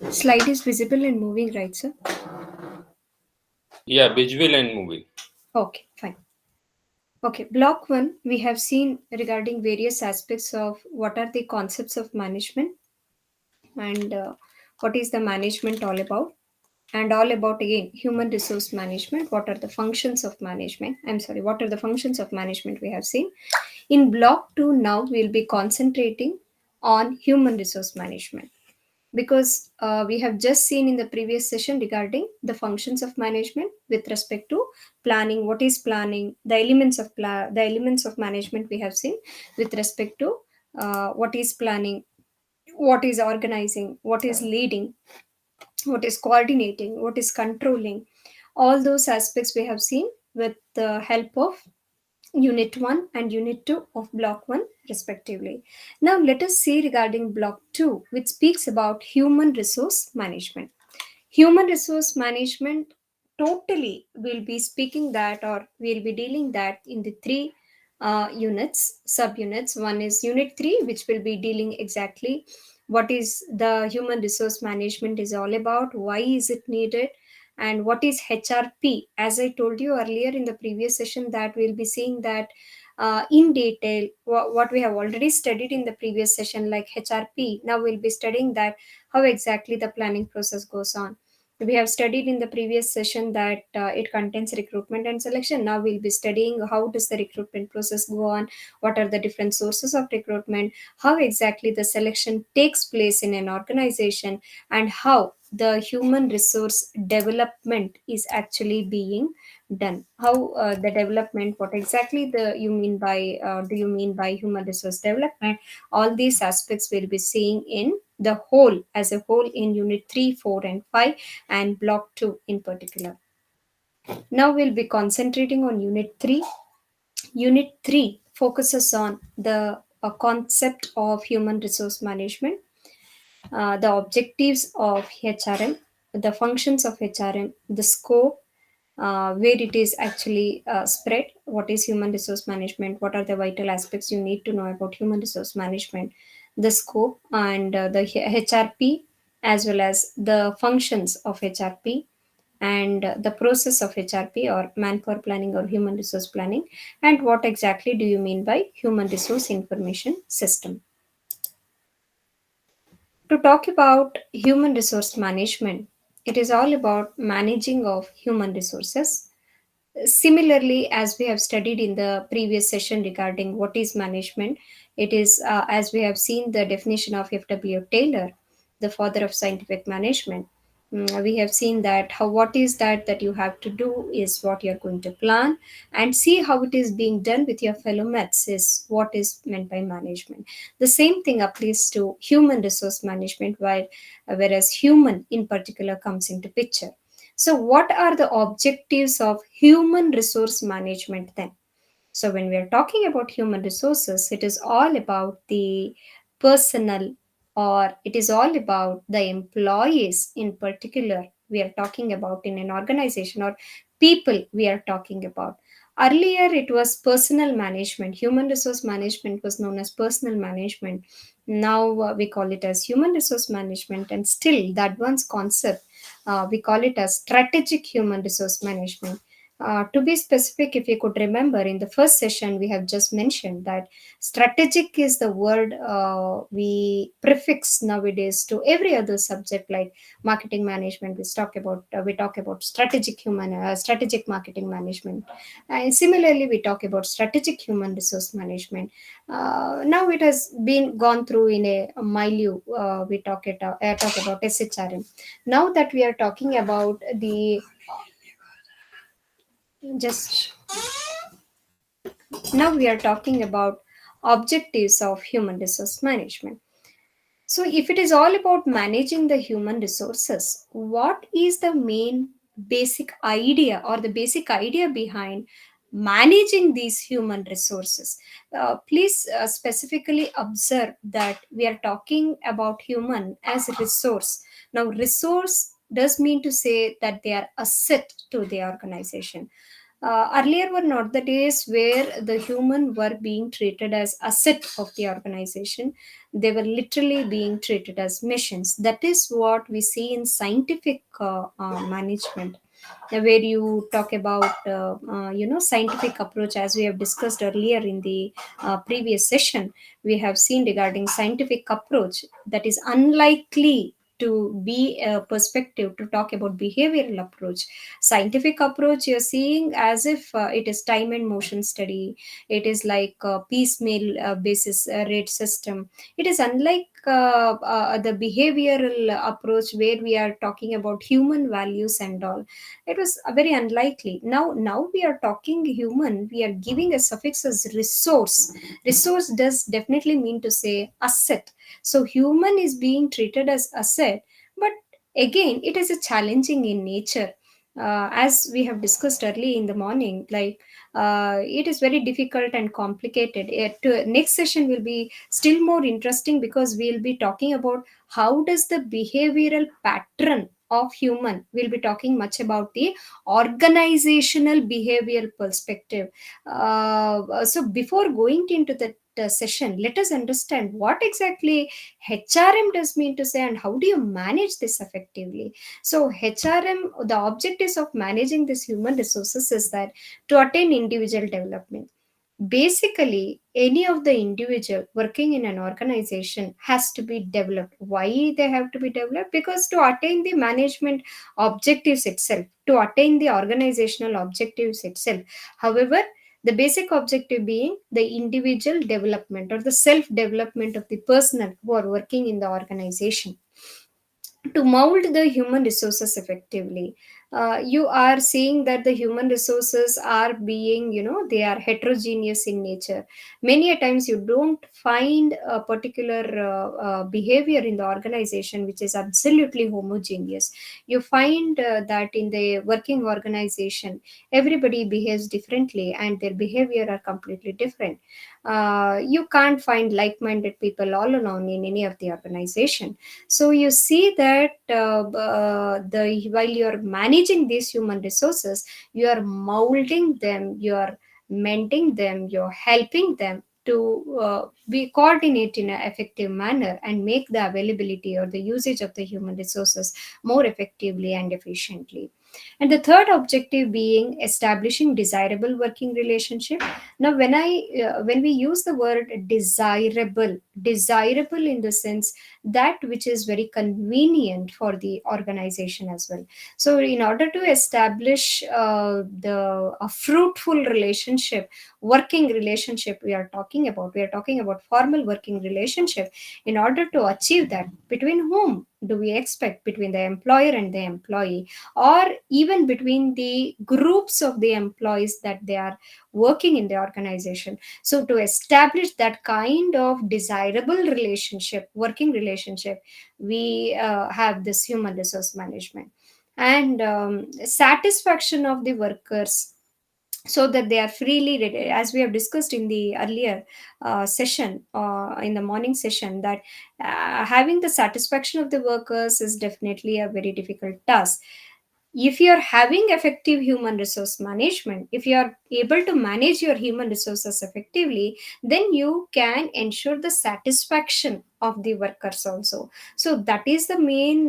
Slide is visible and moving, right, sir? Yeah, visual and moving. Okay, fine. Okay, block one, we have seen regarding various aspects of what are the concepts of management and what is the management all about, and all about again human resource management. What are the functions of management? I'm sorry, what are the functions of management we have seen. In block two, now we'll be concentrating on human resource management because we have just seen in the previous session regarding the functions of management with respect to planning. What is planning? The elements of the elements of management we have seen with respect to what is planning, what is organizing, what is leading, what is coordinating, what is controlling. All those aspects we have seen with the help of Unit 1 and Unit 2 of Block 1, respectively. Now, let us see regarding Block 2, which speaks about human resource management. Human resource management totally will be speaking that, or we'll be dealing that in the three units, subunits. One is Unit 3, which will be dealing exactly what is the human resource management is all about, why is it needed, and what is HRP. As I told you earlier in the previous session, that we'll be seeing that in detail what we have already studied in the previous session, like HRP. Now we'll be studying that how exactly the planning process goes on. We have studied in the previous session that it contains recruitment and selection. Now we'll be studying how does the recruitment process go on, what are the different sources of recruitment, how exactly the selection takes place in an organization, and how the human resource development is actually being done. How the development, what exactly the you mean by do you mean by human resource development? All these aspects we'll be seeing in the whole as a whole in Unit 3, 4, and 5, and Block 2 in particular. Now we'll be concentrating on Unit 3. Unit 3 focuses on the concept of human resource management, the objectives of HRM, the functions of HRM, the scope, where it is actually spread, what is human resource management, what are the vital aspects you need to know about human resource management, the scope, and the HRP, as well as the functions of HRP, and the process of HRP or manpower planning or human resource planning, and what exactly do you mean by human resource information system. To talk about human resource management, it is all about managing of human resources. Similarly, as we have studied in the previous session regarding what is management, it is as we have seen the definition of F.W. Taylor, the father of scientific management. We have seen that how what is that you have to do is what you are going to plan and see how it is being done with your fellow mates is what is meant by management. The same thing applies to human resource management, while whereas human in particular comes into picture. So, what are the objectives of human resource management then? So, when we are talking about human resources, it is all about the personal, or it is all about the employees in particular we are talking about in an organization, or people we are talking about. Earlier, it was personal management. Human resource management was known as personal management. Now we call it as human resource management, and still the advanced concept we call it as strategic human resource management. To be specific, if you could remember in the first session, we have just mentioned that strategic is the word we prefix nowadays to every other subject like marketing management. We talk about strategic marketing management, and similarly we talk about strategic human resource management. Now it has been gone through in a milieu. We talk about SHRM. Now that we are talking about the just now we are talking about objectives of human resource management. So, if it is all about managing the human resources, what is the main basic idea or the basic idea behind managing these human resources? Please specifically observe that we are talking about human as a resource. Now, resource does mean to say that they are asset to the organization. Earlier were not the days where the human were being treated as asset of the organization. They were literally being treated as machines. That is what we see in scientific management, where you talk about scientific approach, as we have discussed earlier in the previous session. We have seen regarding scientific approach that is unlikely to be a perspective to talk about behavioral approach. Scientific approach you're seeing as if it is time and motion study. It is like a piecemeal basis rate system. It is unlike the behavioral approach where we are talking about human values and all. It was very unlikely. Now we are talking human, we are giving a suffix as resource. Resource does definitely mean to say asset. So human is being treated as asset, but again it is a challenging in nature. As we have discussed early in the morning, like it is very difficult and complicated. Next session will be still more interesting because we'll be talking about how does the behavioral pattern of human. We'll be talking much about the organizational behavioral perspective. So before going into that session, let us understand what exactly HRM does mean to say and how do you manage this effectively. So HRM, the objectives of managing this human resources is that to attain individual development. Basically, any of the individual working in an organization has to be developed. Why they have to be developed? Because to attain the management objectives itself, to attain the organizational objectives itself. However, the basic objective being the individual development or the self development of the personnel who are working in the organization to mold the human resources effectively. You are seeing that the human resources are being, they are heterogeneous in nature. Many a times you don't find a particular behavior in the organization which is absolutely homogeneous. You find that in the working organization everybody behaves differently and their behavior are completely different. You can't find like-minded people all along in any of the organization. So you see that the while you are managing these human resources, you are molding them, you are mending them, you're helping them to be coordinate in an effective manner and make the availability or the usage of the human resources more effectively and efficiently. And the third objective being establishing desirable working relationship. Now when we use the word desirable, desirable in the sense that which is very convenient for the organization as well. So in order to establish the a fruitful relationship, working relationship, we are talking about formal working relationship. In order to achieve that, between whom do we expect? Between the employer and the employee, or even between the groups of the employees that they are working in the organization. So to establish that kind of desirable relationship, working relationship, we have this human resource management. And satisfaction of the workers, so that they are freely ready, as we have discussed in the earlier session, in the morning session, that having the satisfaction of the workers is definitely a very difficult task. If you are having effective human resource management, if you are able to manage your human resources effectively, then you can ensure the satisfaction of the workers also. So that is the main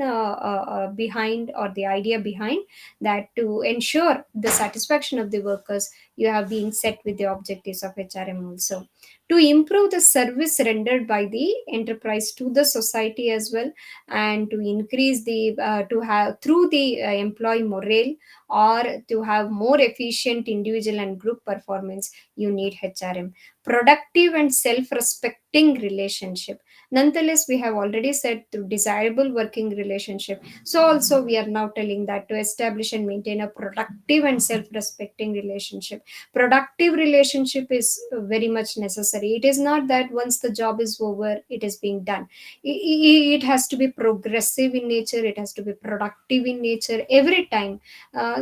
behind, or the idea behind, that to ensure the satisfaction of the workers, you have been set with the objectives of HRM also. To improve the service rendered by the enterprise to the society as well, and to increase the to have through the employee morale, or to have more efficient individual and group performance, you need HRM. Productive and self-respecting relationship. Nonetheless, we have already said through desirable working relationship. So also we are now telling that to establish and maintain a productive and self-respecting relationship. Productive relationship is very much necessary. It is not that once the job is over, it is being done. It has to be progressive in nature, it has to be productive in nature every time,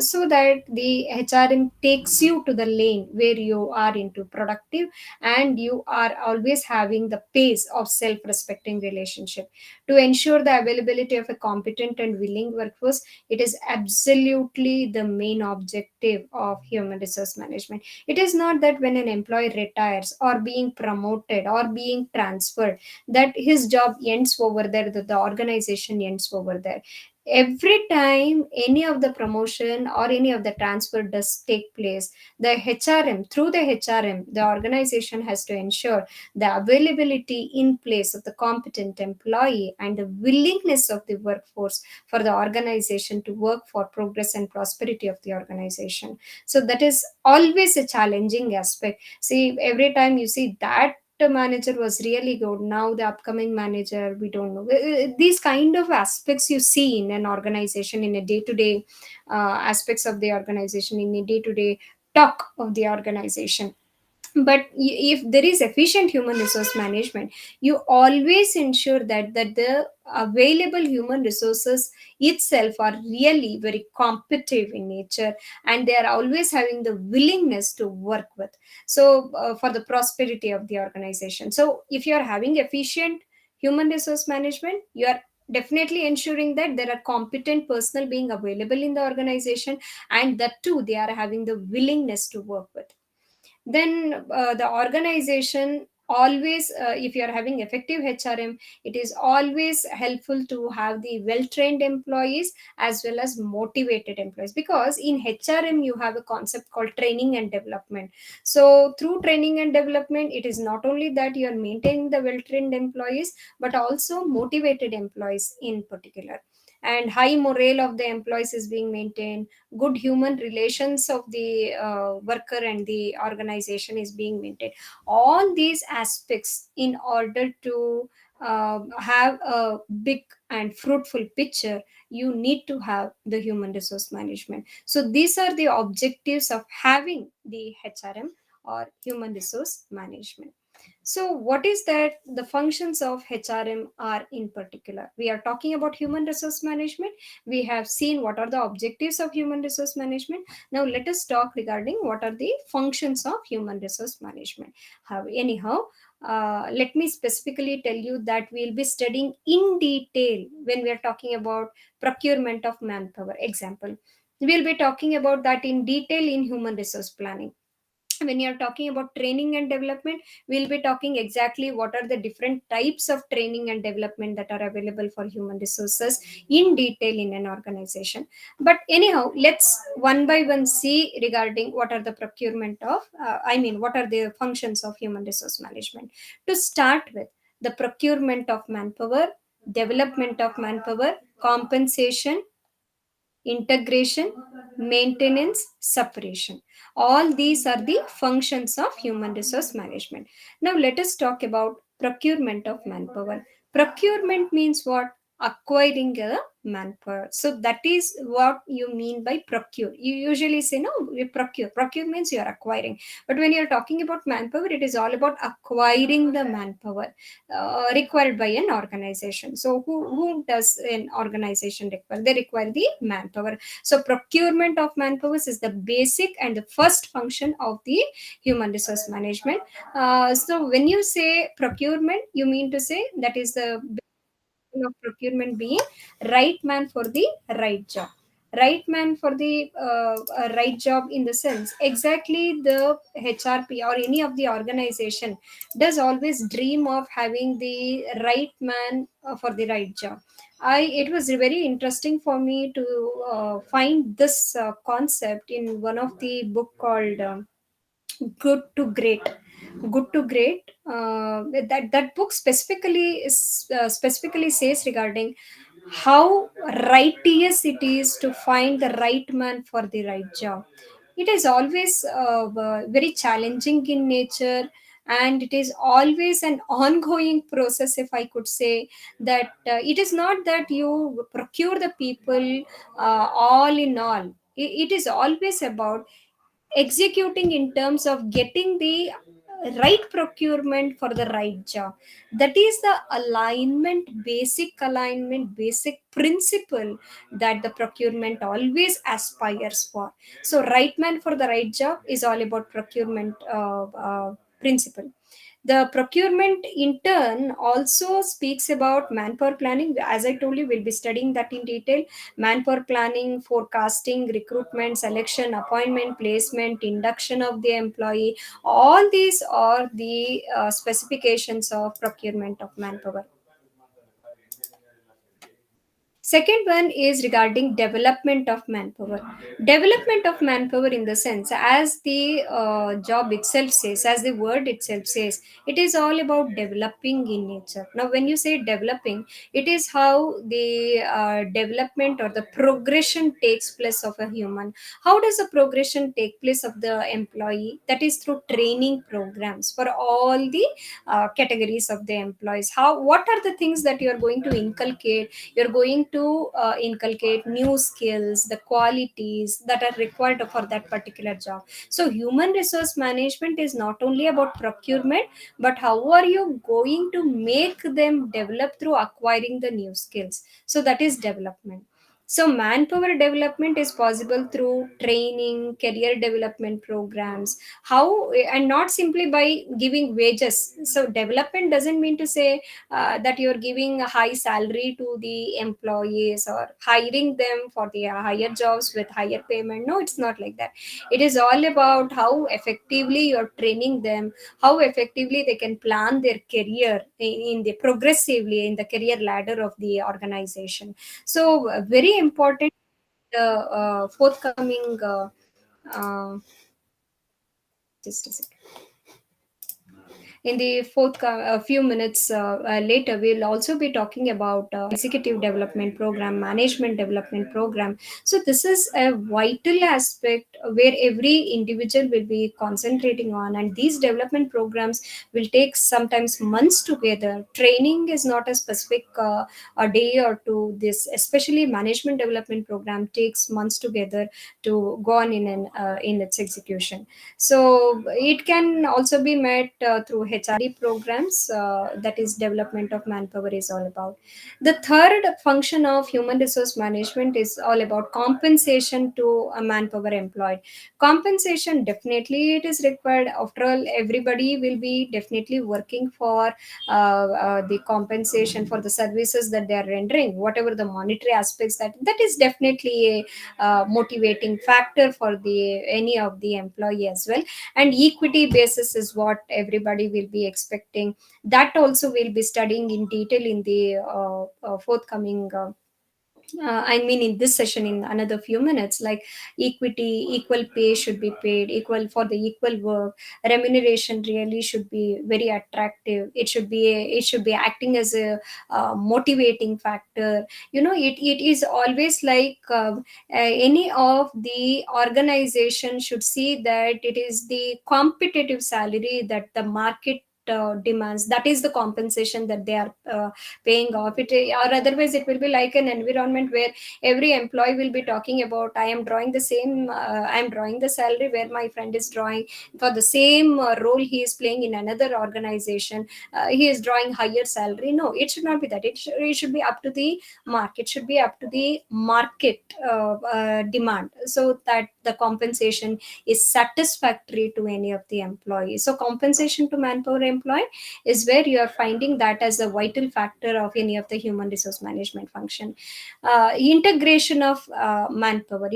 so that the HRM takes you to the lane where you are into productive and you are always having the pace of self respecting relationship. To ensure the availability of a competent and willing workforce, it is absolutely the main objective of human resource management. It is not that when an employee retires or being promoted or being transferred, that his job ends over there, that the organization ends over there. Every time any of the promotion or any of the transfer does take place, the HRM, through the HRM, the organization has to ensure the availability in place of the competent employee and the willingness of the workforce for the organization to work for progress and prosperity of the organization. So that is always a challenging aspect. See, every time you see that the manager was really good, now the upcoming manager, we don't know. These kind of aspects you see in an organization, in a day-to-day aspects of the organization, in a day-to-day talk of the organization. But if there is efficient human resource management, you always ensure that the available human resources itself are really very competitive in nature, and they are always having the willingness to work with, so for the prosperity of the organization. So if you are having efficient human resource management, you are definitely ensuring that there are competent personnel being available in the organization, and that too they are having the willingness to work with. Then the organization always, if you are having effective HRM, it is always helpful to have the well trained employees as well as motivated employees, because in HRM you have a concept called training and development. So through training and development, it is not only that you are maintaining the well trained employees, but also motivated employees in particular, and high morale of the employees is being maintained, good human relations of the worker and the organization is being maintained. All these aspects, in order to have a big and fruitful picture, you need to have the human resource management. So these are the objectives of having the HRM, or human resource management. So what is that the functions of HRM are in particular? We are talking about human resource management. We have seen what are the objectives of human resource management. Now let us talk regarding what are the functions of human resource management. Anyhow, let me specifically tell you that we'll be studying in detail when we are talking about procurement of manpower. Example, we'll be talking about that in detail in human resource planning. When you're talking about training and development, we'll be talking exactly what are the different types of training and development that are available for human resources in detail in an organization. But anyhow, let's one by one see regarding what are the procurement of what are the functions of human resource management. To start with, the procurement of manpower, development of manpower, compensation, integration, maintenance, separation. All these are the functions of human resource management. Now, let us talk about procurement of manpower. Procurement means what? Acquiring a manpower. So, that is what you mean by procure. You usually say, no, we procure. Procure means you are acquiring. But when you're talking about manpower, it is all about acquiring the manpower required by an organization. So who does an organization require? They require the manpower. So procurement of manpower is the basic and the first function of the human resource management. So when you say procurement, you mean to say that is the of procurement being right man for the right job. Right man for the right job, in the sense exactly the HRP or any of the organization does always dream of having the right man for the right job. I It was very interesting for me to find this concept in one of the book called good to great. Good to great, that book specifically says regarding how righteous it is to find the right man for the right job. It is always very challenging in nature, and it is always an ongoing process, if I could say. That it is not that you procure the people all in all. It is always about executing in terms of getting the right procurement for the right job. That is the alignment, basic alignment, basic principle that the procurement always aspires for. So right man for the right job is all about procurement principle. The procurement in turn also speaks about manpower planning. As I told you, we'll be studying that in detail. Manpower planning, forecasting, recruitment, selection, appointment, placement, induction of the employee. All these are the specifications of procurement of manpower. Second one is regarding development of manpower. Development of manpower in the sense, as the job itself says, as the word itself says, it is all about developing in nature. Now, when you say developing, it is how the development or the progression takes place of a human. How does the progression take place of the employee? That is through training programs for all the categories of the employees. How, what are the things that you are going to inculcate? You're going to inculcate new skills, the qualities that are required for that particular job. So human resource management is not only about procurement, but how are you going to make them develop through acquiring the new skills. So that is development. So manpower development is possible through training, career development programs. How, and not simply by giving wages. So development doesn't mean to say that you're giving a high salary to the employees or hiring them for the higher jobs with higher payment. No, it's not like that. It is all about how effectively you're training them, how effectively they can plan their career in the progressively in the career ladder of the organization. So very important. The forthcoming uh, just a second. In the few minutes later, we'll also be talking about executive development program, management development program. So this is a vital aspect where every individual will be concentrating on, and these development programs will take sometimes months together. Training is not a specific a day or two. This, especially management development program, takes months together to go on in its execution. So it can also be met through HRD programs. That is development of manpower is all about. The third function of human resource management is all about compensation to a manpower employed. Compensation, definitely it is required. After all, everybody will be definitely working for the compensation for the services that they are rendering, whatever the monetary aspects, that is definitely a motivating factor for the any of the employee as well. And equity basis is what everybody will be expecting. That also we'll be studying in detail in the forthcoming I mean in this session in another few minutes. Like equity, equal pay should be paid equal for the equal work. Remuneration really should be very attractive. It should be acting as a motivating factor. It is always like any of the organization should see that it is the competitive salary that the market demands. That is the compensation that they are paying off it. Or otherwise it will be like an environment where every employee will be talking about, I am drawing the same I am drawing the salary where my friend is drawing. For the same role he is playing in another organization, he is drawing higher salary. No, it should not be that. It should be up to the market, should be up to the market demand, so that the compensation is satisfactory to any of the employees. So compensation to manpower employee is where you are finding that as a vital factor of any of the human resource management function. Integration of manpower,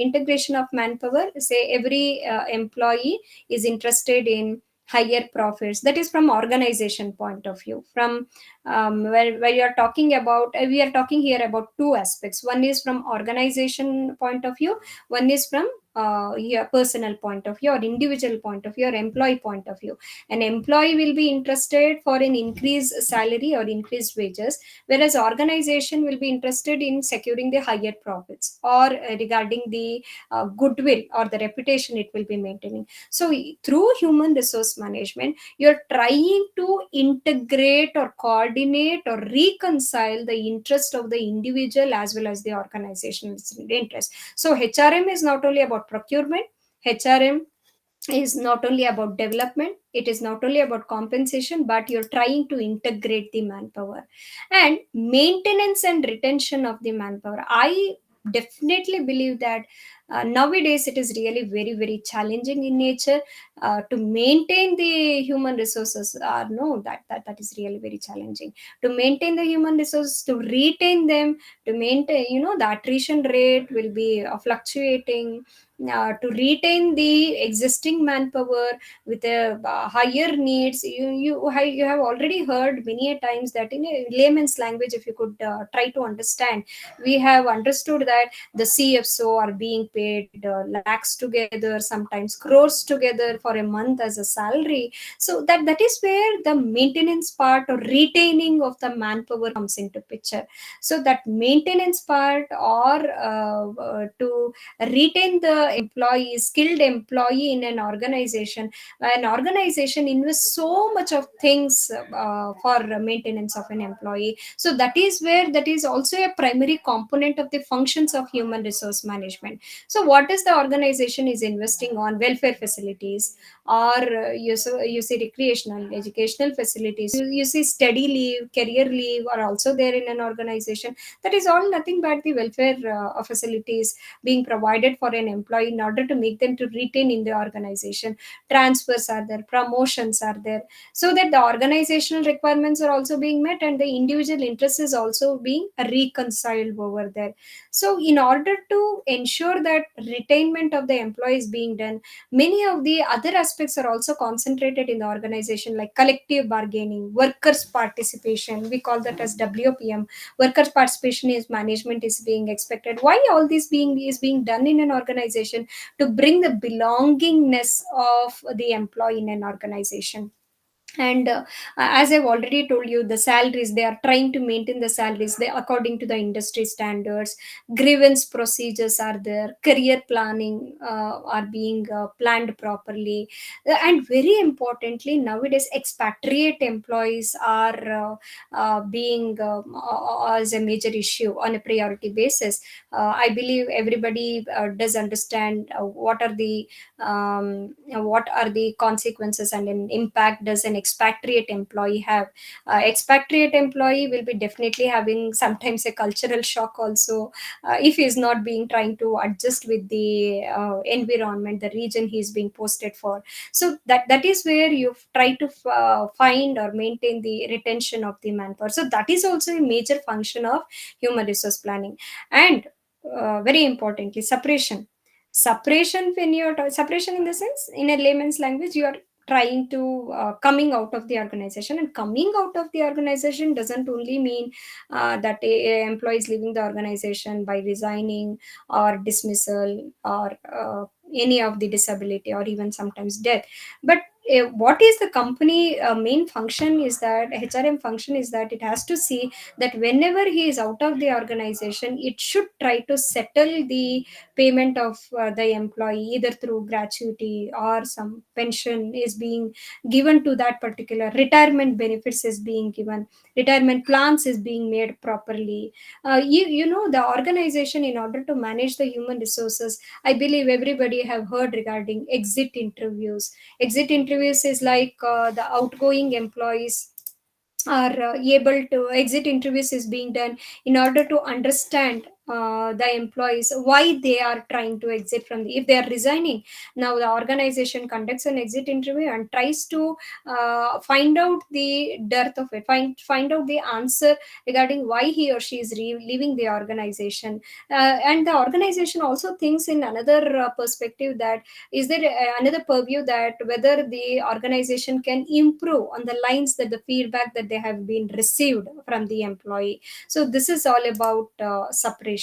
say every employee is interested in higher profits. That is from organization point of view. From where you are talking about, we are talking here about two aspects. One is from organization point of view, one is from your personal point of view or individual point of view or employee point of view. An employee will be interested for an increased salary or increased wages, whereas organization will be interested in securing the higher profits or regarding the goodwill or the reputation it will be maintaining. So through human resource management, you're trying to integrate or coordinate or reconcile the interest of the individual as well as the organization's interest. So HRM is not only about procurement. HRM is not only about development, it is not only about compensation, but you're trying to integrate the manpower. And maintenance and retention of the manpower, I definitely believe that Nowadays it is really very very challenging in nature to maintain the human resources. No, that is really very challenging to maintain the human resources, to retain them, to maintain, the attrition rate will be fluctuating. To retain the existing manpower with a higher needs, you have already heard many a times that in a layman's language, if you could try to understand, we have understood that the CFSO are being paid lakhs together, sometimes crores together for a month as a salary. So that is where the maintenance part or retaining of the manpower comes into picture. So that maintenance part, or to retain the employee, skilled employee in an organization invests so much of things for maintenance of an employee. So that is where that is also a primary component of the functions of human resource management. So what is the organization is investing on? Welfare facilities, or you see recreational educational facilities, you see study leave, career leave are also there in an organization. That is all nothing but the welfare facilities being provided for an employee in order to make them to retain in the organization. Transfers are there, promotions are there, so that the organizational requirements are also being met and the individual interest is also being reconciled over there. So in order to ensure that retainment of the employees being done, many of the other aspects are also concentrated in the organization, like collective bargaining, workers participation, we call that as WPM. Workers participation is management is being expected. Why all this being done in an organization? To bring the belongingness of the employee in an organization. And as I've already told you, the salaries, they are trying to maintain the salaries they according to the industry standards. Grievance procedures are there, career planning are being planned properly. And very importantly, nowadays expatriate employees are being as a major issue on a priority basis. I believe everybody does understand what are the consequences and an impact does an expatriate employee have. Expatriate employee will be definitely having sometimes a cultural shock also, if he is not being trying to adjust with the environment, the region he is being posted for. So that is where you try to find or maintain the retention of the manpower. So that is also a major function of human resource planning. And very importantly, separation. When you're separation, in the sense, in a layman's language, you are trying to coming out of the organization. And coming out of the organization doesn't only mean that a employee is leaving the organization by resigning or dismissal or any of the disability or even sometimes death. But what is the company main function is that HRM function is that it has to see that whenever he is out of the organization, it should try to settle the payment of the employee, either through gratuity or some pension is being given to that particular, retirement benefits is being given, retirement plans is being made properly. The organization, in order to manage the human resources, I believe everybody have heard regarding exit interviews is like the outgoing employees are able to exit interviews is being done in order to understand the employees why they are trying to exit from if they are resigning. Now the organization conducts an exit interview and tries to find out the dearth of it, find out the answer regarding why he or she is leaving the organization. And the organization also thinks in another perspective, that is there another purview, that whether the organization can improve on the lines that the feedback that they have been received from the employee. So this is all about separation.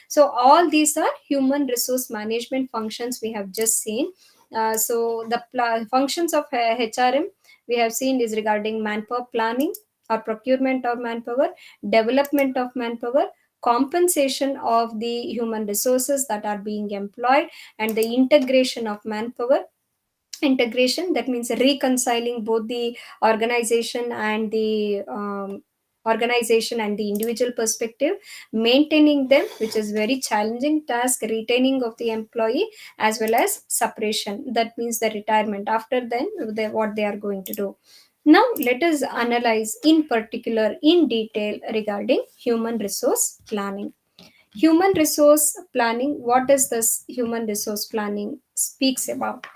So all these are human resource management functions we have just seen. So the functions of HRM we have seen is regarding manpower planning or procurement of manpower, development of manpower, compensation of the human resources that are being employed, and the integration of manpower. Integration, that means reconciling both the organization and the individual perspective, maintaining them, which is very challenging task, retaining of the employee, as well as separation, that means the retirement after then what they are going to do. Now let us analyze in particular in detail regarding human resource planning. Human resource planning, what does this human resource planning speaks about?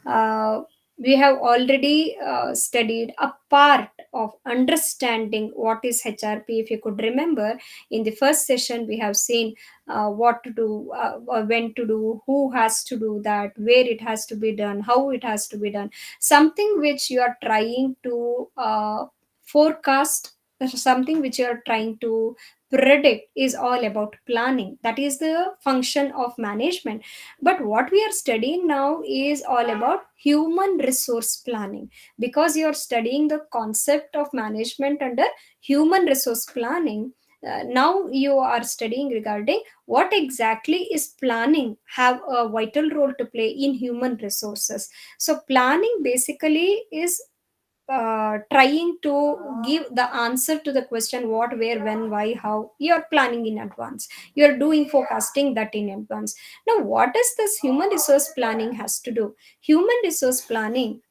uh, we have already studied a part of understanding what is HRP. If you could remember, in the first session we have seen what to do, when to do, who has to do that, where it has to be done, how it has to be done. Something which you are trying to forecast, something which you are trying to predict, is all about planning. That is the function of management. But what we are studying now is all about human resource planning, because you are studying the concept of management under human resource planning. Now you are studying regarding what exactly is planning have a vital role to play in human resources. So planning basically is trying to give the answer to the question what, where, when, why, how. You're planning in advance, you're doing forecasting that in advance. Now what does this human resource planning has to do? Human resource planning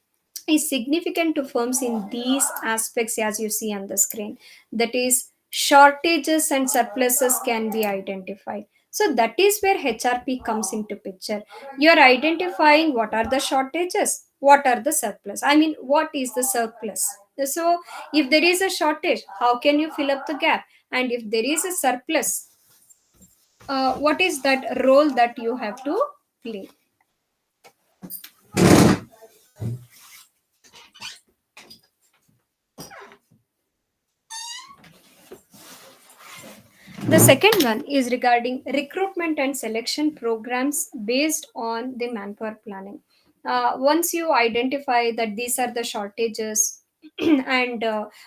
is significant to firms in these aspects as you see on the screen. That is, shortages and surpluses can be identified. So that is where HRP comes into picture. You are identifying what are the shortages, what are the surplus. I mean, what is the surplus? So if there is a shortage, how can you fill up the gap? And if there is a surplus, what is that role that you have to play? The second one is regarding recruitment and selection programs based on the manpower planning. Once you identify that these are the shortages, and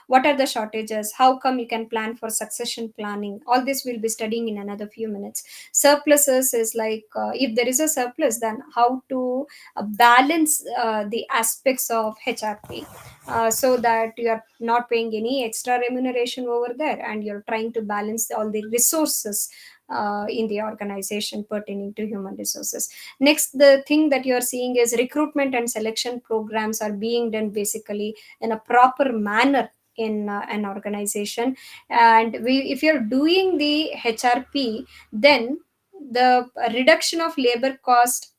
what are the shortages, how come, you can plan for succession planning. All this we'll be studying in another few minutes. Surpluses is like, if there is a surplus, then how to balance the aspects of HRP, so that you are not paying any extra remuneration over there, and you're trying to balance all the resources in the organization pertaining to human resources. Next, the thing that you're seeing is recruitment and selection programs are being done basically in a proper manner in an organization. And if you're doing the HRP, then the reduction of labor cost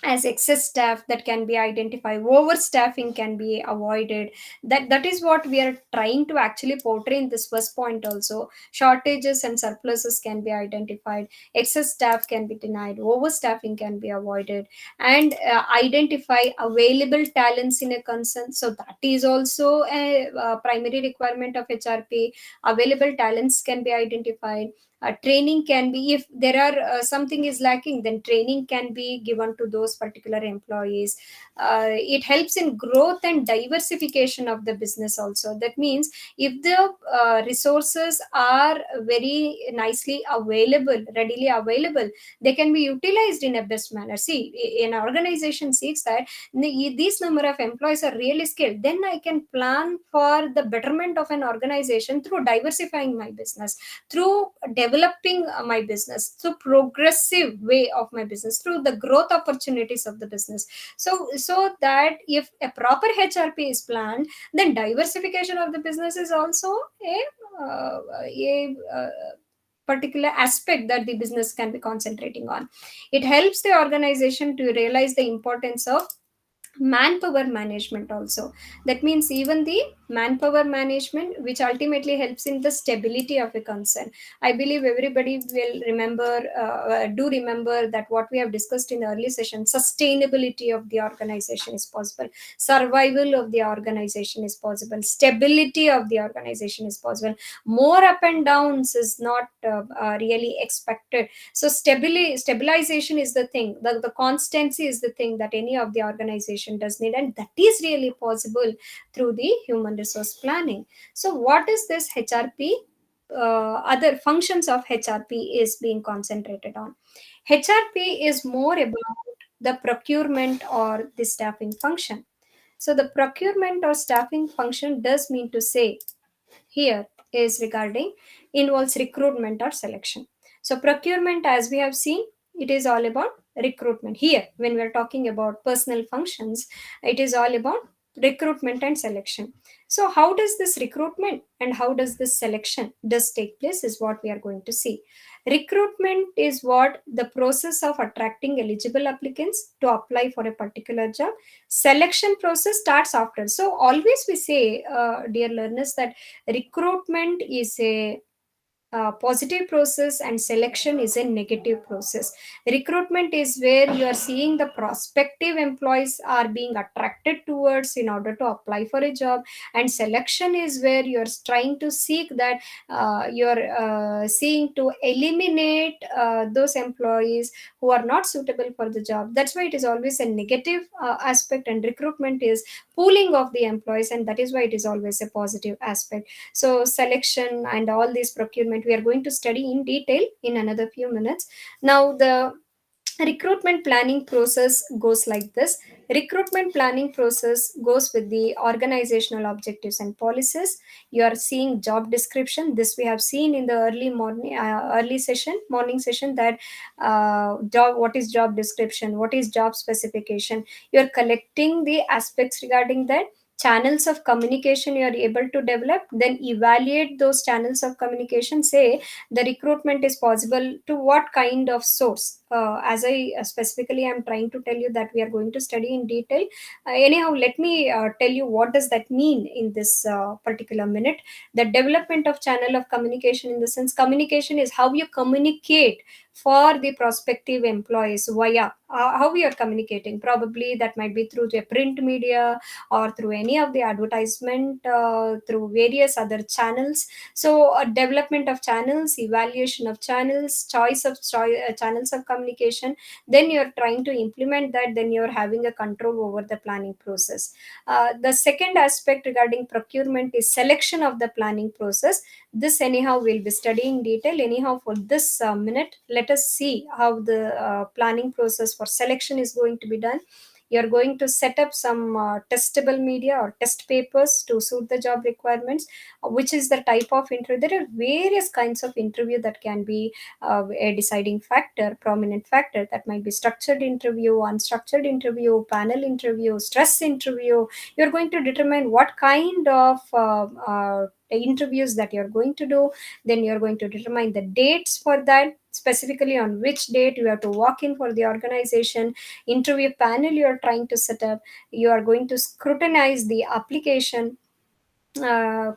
as excess staff that can be identified, overstaffing can be avoided. That is what we are trying to actually portray in this first point also. Shortages and surpluses can be identified, excess staff can be denied, overstaffing can be avoided, and identify available talents in a concern. So that is also a, primary requirement of HRP. Available talents can be identified. Training can be, if there are something is lacking, then training can be given to those particular employees. It helps in growth and diversification of the business also. That means if the resources are very nicely available, readily available, they can be utilized in a best manner. See, an organization sees that these number of employees are really skilled, then I can plan for the betterment of an organization through diversifying my business, through developing my business, through progressive way of my business, through the growth opportunities of the business. So that if a proper HRP is planned, then diversification of the business is also a particular aspect that the business can be concentrating on. It helps the organization to realize the importance of manpower management also. That means even the manpower management, which ultimately helps in the stability of a concern. I believe everybody will remember, do remember that what we have discussed in the early session, sustainability of the organization is possible, survival of the organization is possible, stability of the organization is possible. More up and downs is not really expected. So stabilization is the thing, the constancy is the thing that any of the organization does need, and that is really possible through the human resource planning. So what is this HRP? Other functions of HRP is being concentrated on. HRP is more about the procurement or the staffing function. So the procurement or staffing function does mean to say here is regarding, involves recruitment or selection. So procurement, as we have seen, it is all about recruitment. Here when we are talking about personal functions, it is all about recruitment and selection. So how does this recruitment and how does this selection does take place is what we are going to see. Recruitment is what the process of attracting eligible applicants to apply for a particular job. Selection process starts after. So always we say, dear learners, that recruitment is a positive process and selection is a negative process. Recruitment is where you are seeing the prospective employees are being attracted towards in order to apply for a job, and selection is where you are trying to seek that you're seeing to eliminate those employees who are not suitable for the job. That's why it is always a negative aspect, and recruitment is pooling of the employees, and that is why it is always a positive aspect. So selection and all these procurement we are going to study in detail in another few minutes. Now the recruitment planning process goes like this. Recruitment planning process goes with the organizational objectives and policies. You are seeing job description. This we have seen in the early session, morning session, that what is job description, what is job specification. You are collecting the aspects regarding that. Channels of communication you are able to develop, then evaluate those channels of communication. Say the recruitment is possible to what kind of source. As I specifically am trying to tell you that we are going to study in detail. Anyhow, let me tell you what does that mean in this particular minute. The development of channel of communication, in the sense communication is how you communicate for the prospective employees via how we are communicating. Probably that might be through the print media or through any of the advertisement, through various other channels. So development of channels, evaluation of channels, choice of channels of communication, then you're trying to implement that, then you're having a control over the planning process. The second aspect regarding procurement is selection of the planning process. This anyhow we'll be studying detail. Anyhow, for this minute, let us see how the planning process for selection is going to be done. You're going to set up some testable media or test papers to suit the job requirements. Which is the type of interview? There are various kinds of interview that can be a deciding factor, prominent factor. That might be structured interview, unstructured interview, panel interview, stress interview. You're going to determine what kind of interviews that you're going to do. Then you're going to determine the dates for that, specifically on which date you have to walk in for the organization. Interview panel you are trying to set up. You are going to scrutinize the application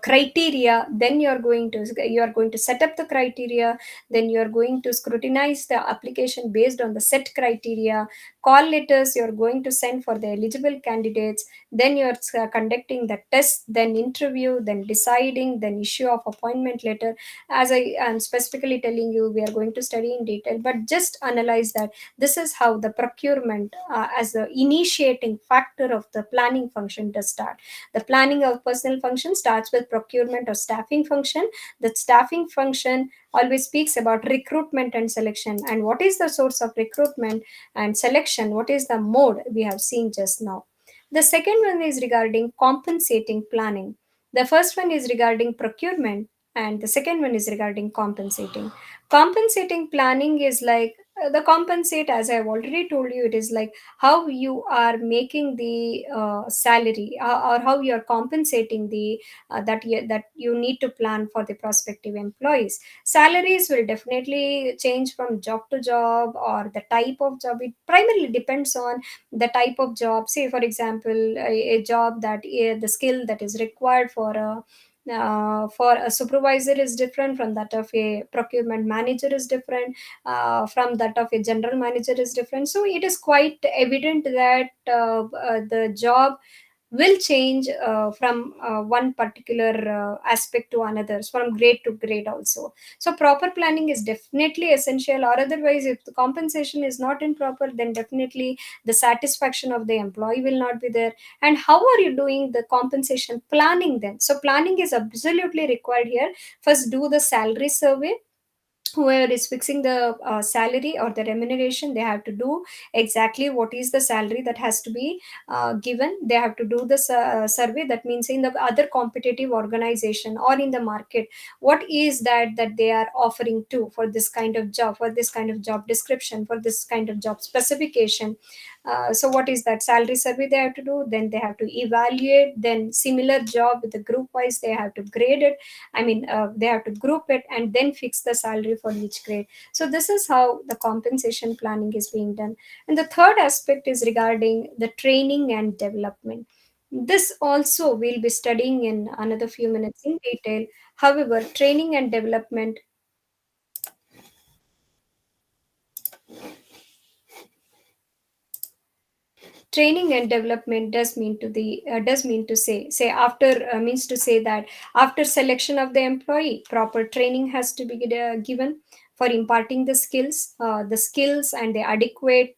criteria. Then you are going to set up the criteria. Then you are going to scrutinize the application based on the set criteria. Call letters you are going to send for the eligible candidates. Then you are conducting the test, then interview, then deciding, then issue of appointment letter. As I am specifically telling you, we are going to study in detail, but just analyze that this is how the procurement as the initiating factor of the planning function does start. The planning of personnel function starts with procurement or staffing function. The staffing function always speaks about recruitment and selection. And what is the source of recruitment and selection? What is the mode we have seen just now? The second one is regarding compensating planning. The first one is regarding procurement, and the second one is regarding compensating. Compensating planning is like the compensate, as I've already told you, it is like how you are making the salary, or how you are compensating the that you need to plan for the prospective employees. Salaries will definitely change from job to job, or the type of job. It primarily depends on the type of job. Say for example, a job that the skill that is required for a supervisor is different from that of a procurement manager is different, from that of a general manager is different. So it is quite evident that the job will change from one particular aspect to another, from grade to grade also. So proper planning is definitely essential, or otherwise if the compensation is not in proper, then definitely the satisfaction of the employee will not be there. And how are you doing the compensation planning then? So planning is absolutely required here. First do the salary survey. whoever is fixing the salary or the remuneration, they have to do exactly what is the salary that has to be given. They have to do the survey, that means in the other competitive organization or in the market, what is that they are offering to for this kind of job, for this kind of job description, for this kind of job specification. So what is that salary survey they have to do, then they have to evaluate, then similar job with the group wise they have to grade it. They have to group it and then fix the salary for each grade. So this is how the compensation planning is being done. And the third aspect is regarding the training and development. This also we'll be studying in another few minutes in detail. However, training and development does mean to say after means to say that after selection of the employee, proper training has to be given for imparting the skills and the adequate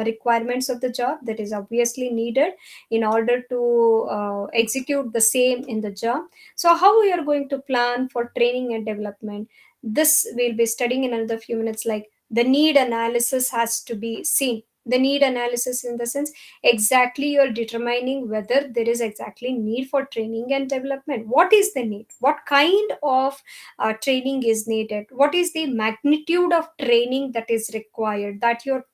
requirements of the job that is obviously needed in order to execute the same in the job. So how we are going to plan for training and development, this we'll be studying in another few minutes. Like the need analysis has to be seen. The need analysis in the sense, exactly you're determining whether there is exactly need for training and development. What is the need, what kind of training is needed, what is the magnitude of training that is required, that you're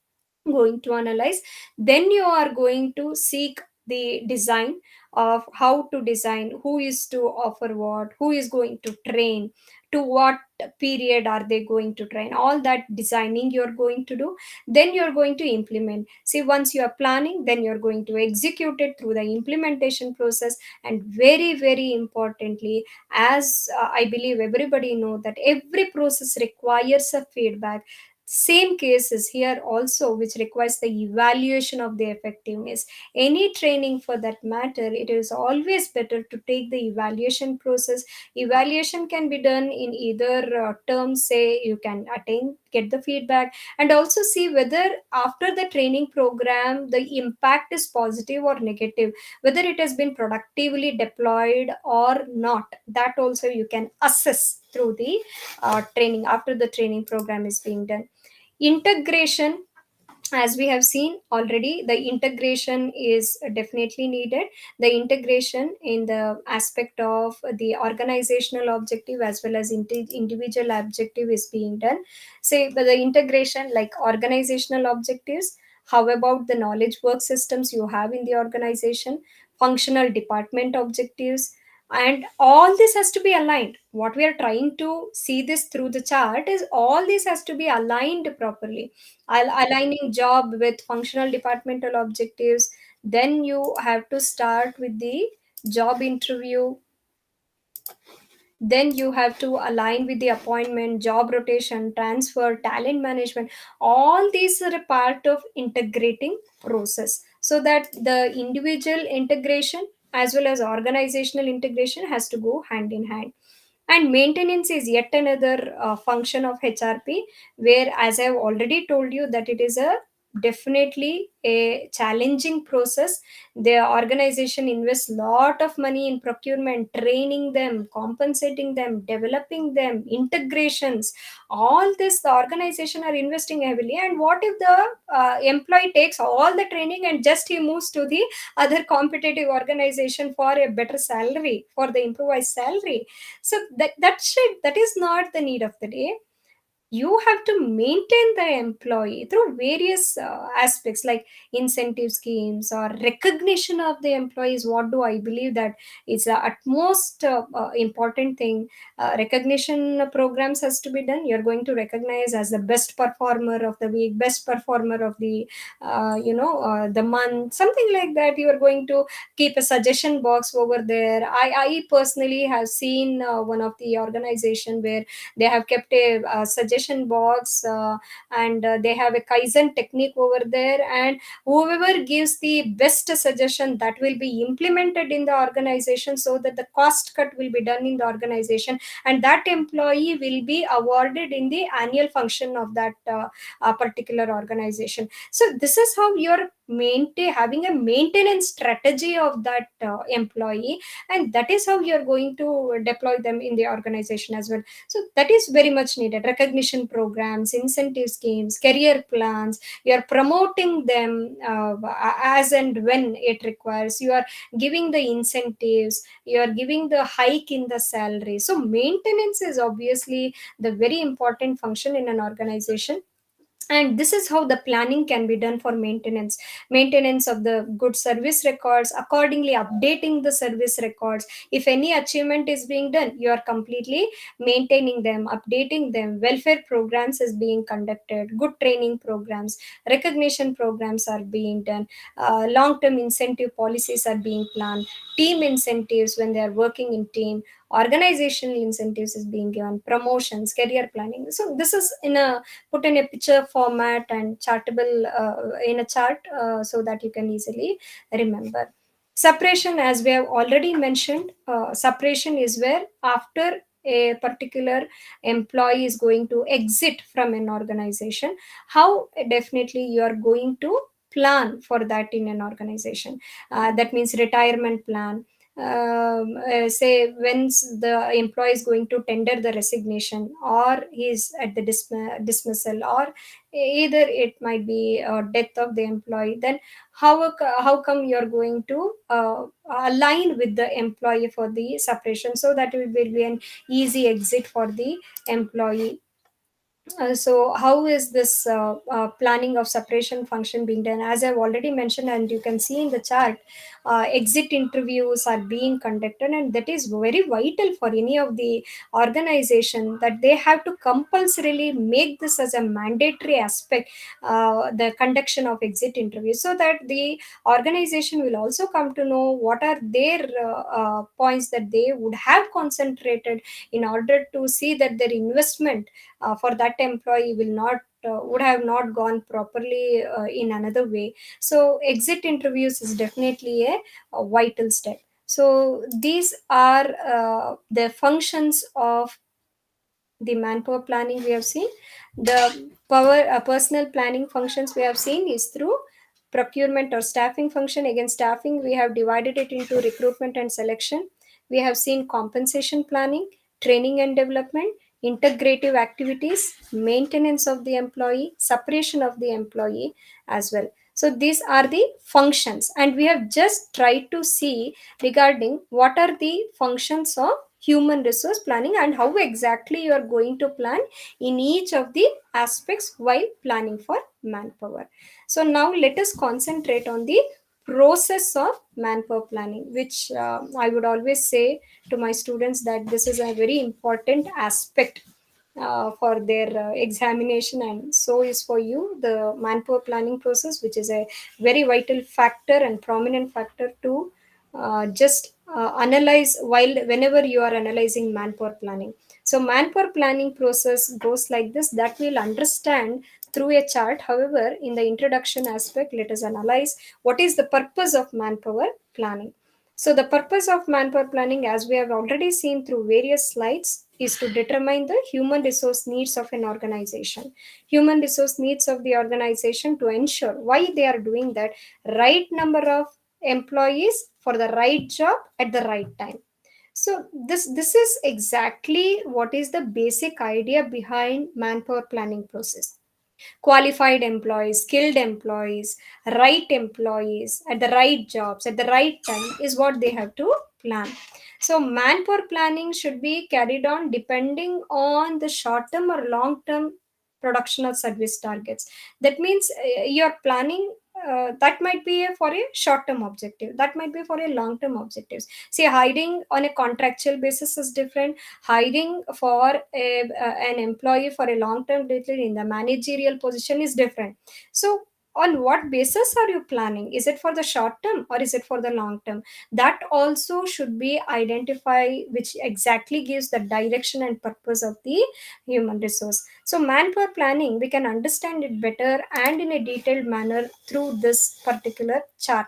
going to analyze. Then you are going to seek the design of how to design, who is to offer what, who is going to train, to what period are they going to train, all that designing you're going to do. Then you're going to implement. See, once you are planning, then you're going to execute it through the implementation process. And very very importantly, as I believe everybody know that every process requires a feedback, same case is here also, which requires the evaluation of the effectiveness. Any training for that matter, it is always better to take the evaluation process. Evaluation can be done in either terms, say you can attain, get the feedback, and also see whether after the training program the impact is positive or negative, whether it has been productively deployed or not. That also you can assess through the training after the training program is being done. Integration, as we have seen already, the integration is definitely needed. The integration in the aspect of the organizational objective as well as individual objective is being done. Say, but the integration like organizational objectives, how about the knowledge work systems you have in the organization, functional department objectives, and all this has to be aligned. What we are trying to see this through the chart is all this has to be aligned properly. Aligning job with functional departmental objectives. Then you have to start with the job interview. Then you have to align with the appointment, job rotation, transfer, talent management. All these are a part of integrating process, so that the individual integration as well as organizational integration has to go hand in hand. And maintenance is yet another function of HRP, where, as I've already told you, that it is a definitely a challenging process. The organization invests lot of money in procurement, training them, compensating them, developing them, integrations. All this the organization are investing heavily. And what if the employee takes all the training and just he moves to the other competitive organization for a better salary, for the improvised salary? So that is not the need of the day. You have to maintain the employee through various aspects like incentive schemes or recognition of the employees. What do I believe that is the utmost important thing. Recognition programs has to be done. You're going to recognize as the best performer of the week, best performer of the month, something like that. You are going to keep a suggestion box over there. I personally have seen one of the organization where they have kept a suggestion box, and they have a kaizen technique over there, and whoever gives the best suggestion, that will be implemented in the organization, so that the cost cut will be done in the organization, and that employee will be awarded in the annual function of that particular organization. So this is how you're maintain having a maintenance strategy of that employee, and that is how you're going to deploy them in the organization as well. So that is very much needed. Recognition programs, incentive schemes, career plans, you are promoting them as and when it requires, you are giving the incentives, you are giving the hike in the salary. So maintenance is obviously the very important function in an organization, and this is how the planning can be done for maintenance of the good service records, accordingly updating the service records. If any achievement is being done, you are completely maintaining them, updating them. Welfare programs is being conducted, good training programs, recognition programs are being done, long term incentive policies are being planned, team incentives when they are working in team, organizational incentives is being given, promotions, career planning. So this is in a put in a picture format and chartable in a chart, so that you can easily remember. Separation, as we have already mentioned, separation is where after a particular employee is going to exit from an organization, how definitely you are going to plan for that in an organization. That means retirement plan. Say when the employee is going to tender the resignation, or he's at the dismissal, or either it might be death of the employee, then how come you're going to align with the employee for the separation, so that it will be an easy exit for the employee. So how is this planning of separation function being done? As I've already mentioned, and you can see in the chart, exit interviews are being conducted, and that is very vital for any of the organization, that they have to compulsorily make this as a mandatory aspect, the conduction of exit interviews, so that the organization will also come to know what are their points that they would have concentrated in order to see that their investment for that employee will not would have not gone properly in another way. So exit interviews is definitely a vital step. So these are the functions of the manpower planning we have seen. The personal planning functions we have seen is through procurement or staffing function. Again, staffing, we have divided it into recruitment and selection. We have seen compensation planning, training and development, integrative activities, maintenance of the employee, separation of the employee as well. So these are the functions, and we have just tried to see regarding what are the functions of human resource planning, and how exactly you are going to plan in each of the aspects while planning for manpower. So now let us concentrate on the process of manpower planning, which I would always say to my students that this is a very important aspect for their examination, and so is for you the manpower planning process, which is a very vital factor and prominent factor to just analyze while whenever you are analyzing manpower planning. So manpower planning process goes like this, that we'll understand through a chart. However, in the introduction aspect, let us analyze what is the purpose of manpower planning. So the purpose of manpower planning, as we have already seen through various slides, is to determine the human resource needs of an organization. Human resource needs of the organization to ensure why they are doing that, right number of employees for the right job at the right time. So this is exactly what is the basic idea behind manpower planning process. Qualified employees, skilled employees, right employees at the right jobs at the right time is what they have to plan. So manpower planning should be carried on depending on the short term or long term production or service targets. That means you're planning, that might be for a short term objective, that might be for a long term objectives. See, hiring on a contractual basis is different. Hiring for an employee for a long term delivery in the managerial position is different. So on what basis are you planning? Is it for the short term or is it for the long term? That also should be identified, which exactly gives the direction and purpose of the human resource. So manpower planning, we can understand it better and in a detailed manner through this particular chart.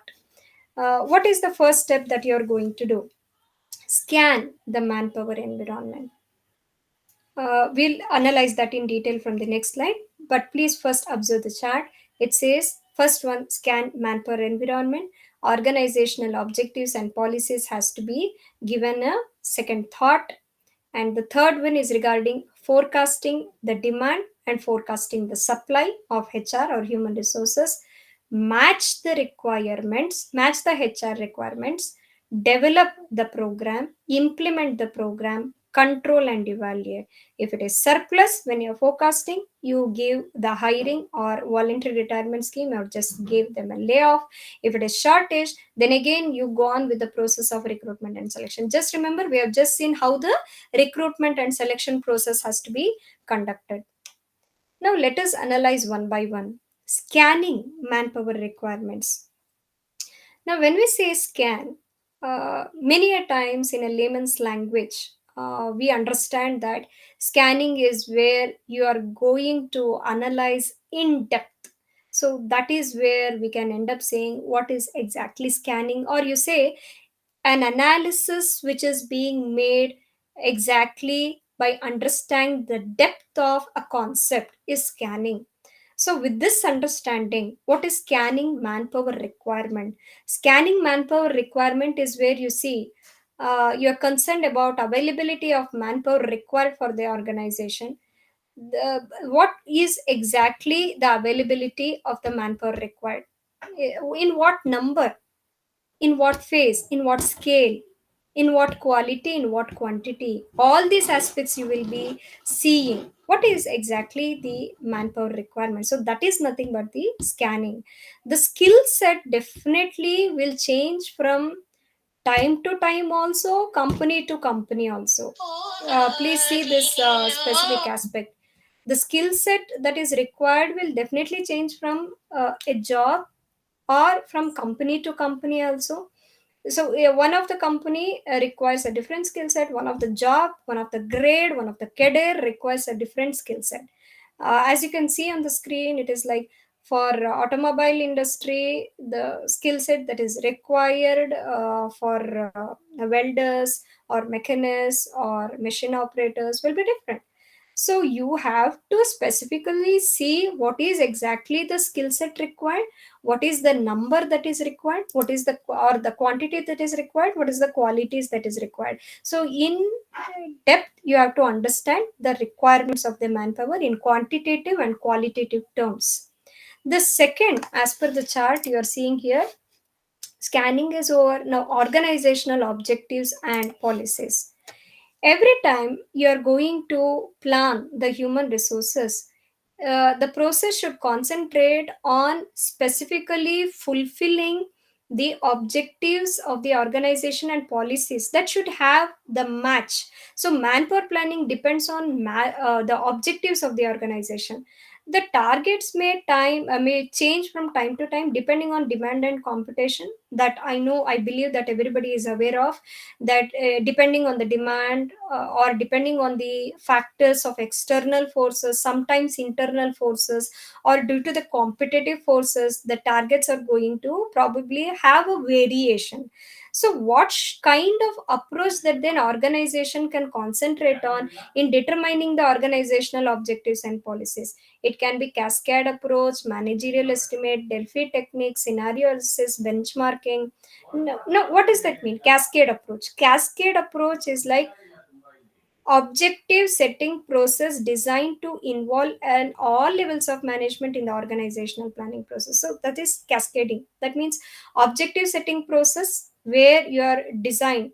What is the first step that you're going to do? Scan the manpower environment. We'll analyze that in detail from the next slide, but please first observe the chart. It says First one, scan manpower environment. Organizational objectives and policies has to be given a second thought. And the third one is regarding forecasting the demand and forecasting the supply of HR or human resources. Match the HR requirements, develop the program, implement the program, control and evaluate. If it is surplus, when you're forecasting, you give the hiring or voluntary retirement scheme or just give them a layoff. If it is shortage, then again you go on with the process of recruitment and selection. Just remember, we have just seen how the recruitment and selection process has to be conducted. Now let us analyze one by one. Scanning manpower requirements. Now, when we say scan, many a times in a layman's language, we understand that scanning is where you are going to analyze in depth. So that is where we can end up saying what is exactly scanning, or you say an analysis which is being made exactly by understanding the depth of a concept is scanning. So, with this understanding, what is scanning manpower requirement? Scanning manpower requirement is where you see you're concerned about availability of manpower required for the organization. What is exactly the availability of the manpower required? In what number? In what phase? In what scale? In what quality? In what quantity? All these aspects you will be seeing. What is exactly the manpower requirement? So that is nothing but the scanning. The skill set definitely will change from time to time, also company to company also. Please see this specific aspect. The skill set that is required will definitely change from a job or from company to company also. So one of the company requires a different skill set, one of the job, one of the grade, one of the cadre requires a different skill set. As you can see on the screen, it is like for automobile industry, the skill set that is required for welders or mechanics or machine operators will be different. So you have to specifically see what is exactly the skill set required, what is the number that is required, what is the or the quantity that is required, what is the qualities that is required. So in depth, you have to understand the requirements of the manpower in quantitative and qualitative terms. The second, as per the chart you are seeing here, scanning is over now organizational objectives and policies. Every time you are going to plan the human resources, the process should concentrate on specifically fulfilling the objectives of the organization and policies that should have the match. So manpower planning depends on the objectives of the organization. The targets may change from time to time depending on demand and competition. That I believe that everybody is aware of, that depending on the demand or depending on the factors of external forces, sometimes internal forces, or due to the competitive forces, the targets are going to probably have a variation. So what kind of approach that then organization can concentrate on in determining the organizational objectives and policies? It can be cascade approach, managerial estimate, Delphi technique, scenario analysis, benchmarking. No, what does that mean? Cascade approach. Cascade approach is like objective setting process designed to involve and all levels of management in the organizational planning process. So that is cascading. That means objective setting process where your designed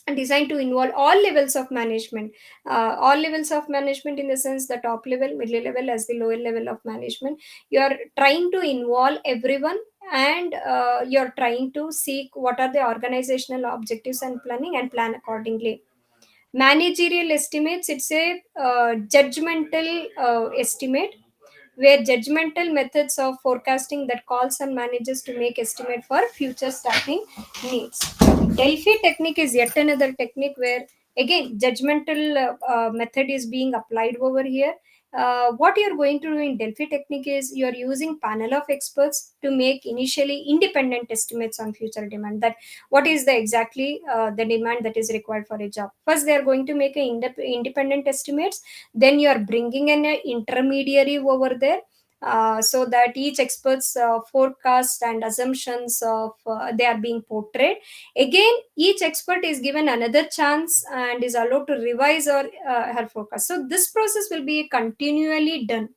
to involve all levels of management, all levels of management in the sense the top level, middle level, as the lower level of management. You are trying to involve everyone, and you're trying to seek what are the organizational objectives and planning and plan accordingly. Managerial estimates, it's a judgmental estimate, where judgmental methods of forecasting that calls on managers to make estimate for future staffing needs. Delphi technique is yet another technique where again judgmental method is being applied over here. What you're going to do in Delphi technique is you're using panel of experts to make initially independent estimates on future demand, that what is the exactly the demand that is required for a job. First they are going to make a independent estimates, then you are bringing in an intermediary over there, so that each expert's forecast and assumptions of they are being portrayed. Again, each expert is given another chance and is allowed to revise or her forecast. So this process will be continually done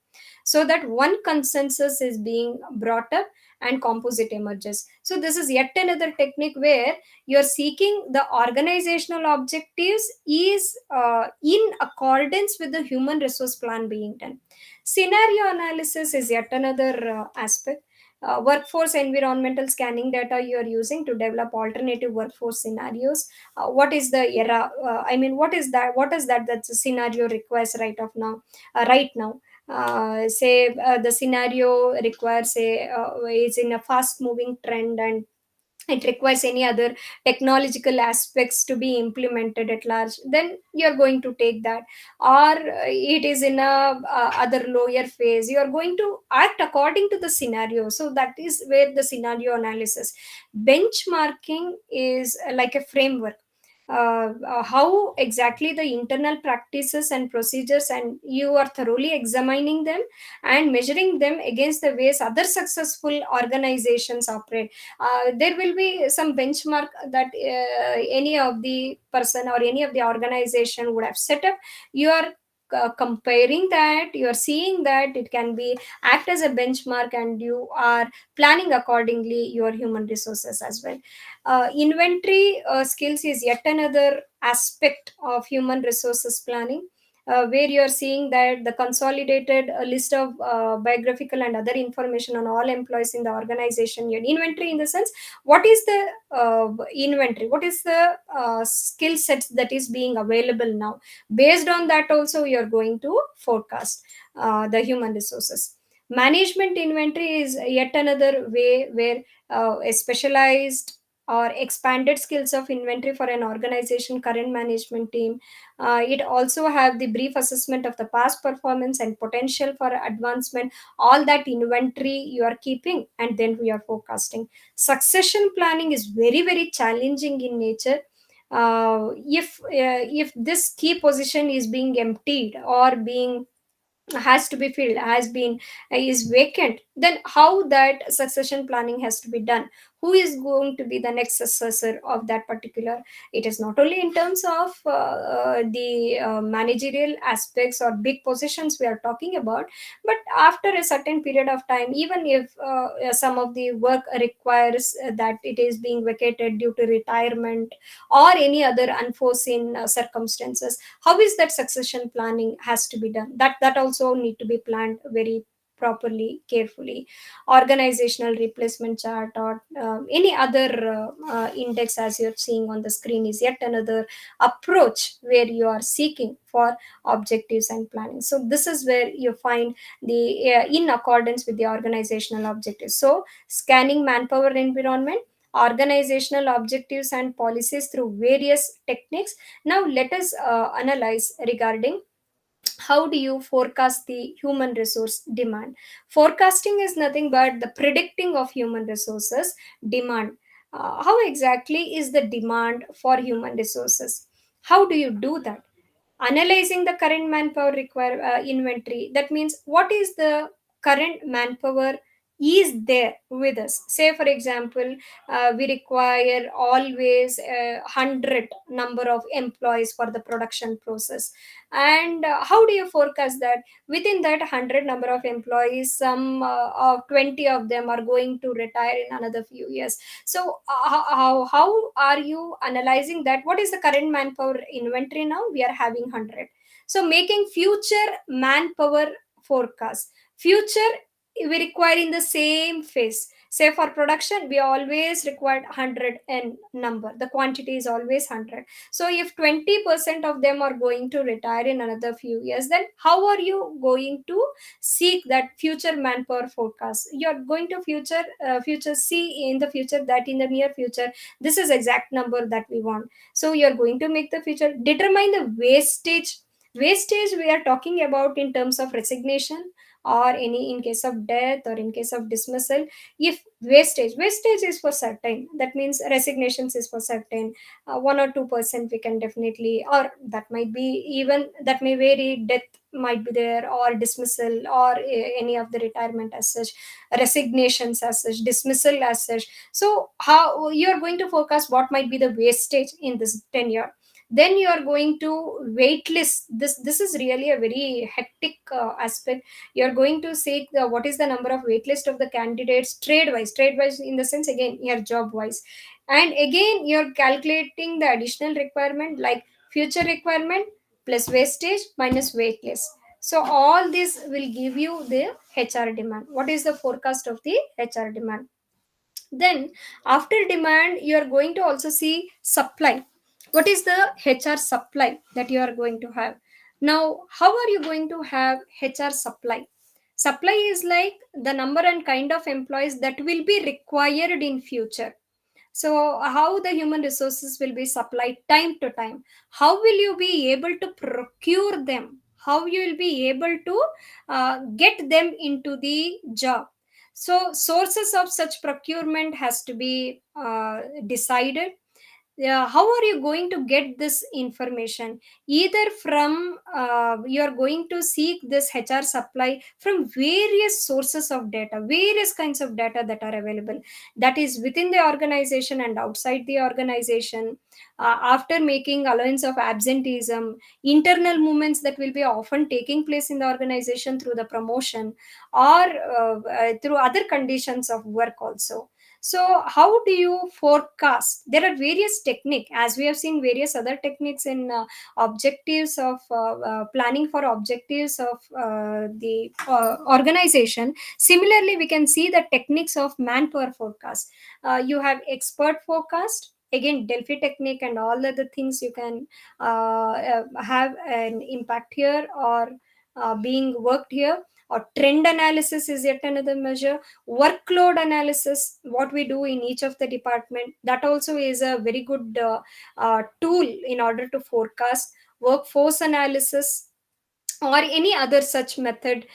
so that one consensus is being brought up and composite emerges. So this is yet another technique where you're seeking the organizational objectives is in accordance with the human resource plan being done. Scenario analysis is yet another aspect. Workforce environmental scanning data you are using to develop alternative workforce scenarios. What is the era? What is that? What is that the scenario requires right of now? Right now, say the scenario requires is in a fast moving trend, and it requires any other technological aspects to be implemented at large, then you're going to take that. Or it is in a other lower phase, you're going to act according to the scenario. So that is where the scenario analysis. Benchmarking is like a framework, how exactly the internal practices and procedures, and you are thoroughly examining them and measuring them against the ways other successful organizations operate. There will be some benchmark that any of the person or any of the organization would have set up. You are comparing that, you are seeing that it can be act as a benchmark, and you are planning accordingly your human resources as well. Inventory skills is yet another aspect of human resources planning, where you are seeing that the consolidated list of biographical and other information on all employees in the organization. Your inventory in the sense, what is the inventory, what is the skill sets that is being available now. Based on that also you are going to forecast the human resources. Management inventory is yet another way where a specialized or expanded skills of inventory for an organization current management team. It also have the brief assessment of the past performance and potential for advancement. All that inventory you are keeping, and then we are forecasting. Succession planning is very very challenging in nature. If this key position is being emptied or being has to be filled, has been is vacant, then how that succession planning has to be done. Who is going to be the next successor of that particular? It is not only in terms of the managerial aspects or big positions we are talking about, but after a certain period of time, even if some of the work requires that it is being vacated due to retirement or any other unforeseen circumstances, how is that succession planning has to be done? That also need to be planned very properly, carefully. Organizational replacement chart or any other index as you're seeing on the screen is yet another approach where you are seeking for objectives and planning. So this is where you find the in accordance with the organizational objectives. So scanning manpower environment, organizational objectives and policies through various techniques. Now let us analyze regarding how do you forecast the human resource demand. Forecasting is nothing but the predicting of human resources demand. How exactly is the demand for human resources? How do you do that? Analyzing the current manpower require inventory, that means what is the current manpower is there with us. Say for example, we require always 100 number of employees for the production process. And how do you forecast that within that 100 number of employees, some of 20 of them are going to retire in another few years. So how are you analyzing that? What is the current manpower inventory now? We are having 100. So making future manpower forecast. Future we require in the same phase. Say for production, we always required 100 n number. The quantity is always 100. So if 20% of them are going to retire in another few years, then how are you going to seek that future manpower forecast? You're going to future see in the future that in the near future this is exact number that we want. So you're going to make the future determine the wastage. Wastage we are talking about in terms of resignation or any in case of death or in case of dismissal. If wastage is for certain, that means resignations is for certain, 1 or 2% we can definitely, or that might be, even that may vary, death might be there, or dismissal, or any of the retirement as such, resignations as such, dismissal as such. So how you are going to forecast what might be the wastage in this tenure. Then you are going to waitlist this is really a very hectic aspect. You are going to see what is the number of waitlist of the candidates, trade wise in the sense, again, your job wise. And again, you're calculating the additional requirement, like future requirement plus wastage minus waitlist. So all this will give you the HR demand. What is the forecast of the HR demand? Then after demand, you are going to also see supply. What is the HR supply that you are going to have? Now, how are you going to have HR supply? Supply is like the number and kind of employees that will be required in future. So how the human resources will be supplied time to time? How will you be able to procure them? How you will be able to get them into the job? So sources of such procurement has to be decided. Yeah, how are you going to get this information? Either from you are going to seek this HR supply from various sources of data, various kinds of data that are available, that is within the organization and outside the organization. After making allowance of absenteeism, internal movements that will be often taking place in the organization through the promotion, or through other conditions of work also. So how do you forecast? There are various technique, as we have seen various other techniques in objectives of planning for objectives of the organization. Similarly, we can see the techniques of manpower forecast. You have expert forecast, again Delphi technique and all other things you can have an impact here, or being worked here. Or trend analysis is yet another measure. Workload analysis, what we do in each of the department, that also is a very good tool in order to forecast. Workforce analysis, or any other such method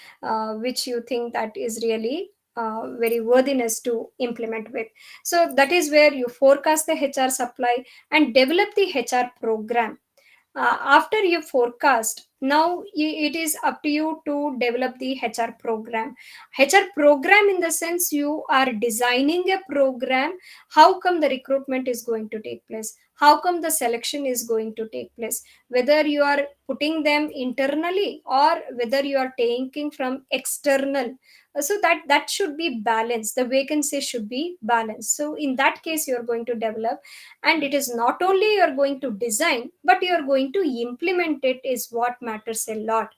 which you think that is really very worthiness to implement with. So that is where you forecast the HR supply and develop the HR program. After you forecast, now it is up to you to develop the HR program in the sense you are designing a program. How come the recruitment is going to take place? How come the selection is going to take place? Whether you are putting them internally or whether you are taking from external. So that should be balanced, the vacancy should be balanced. So in that case you are going to develop. And it is not only you are going to design, but you are going to implement it, is what matters a lot.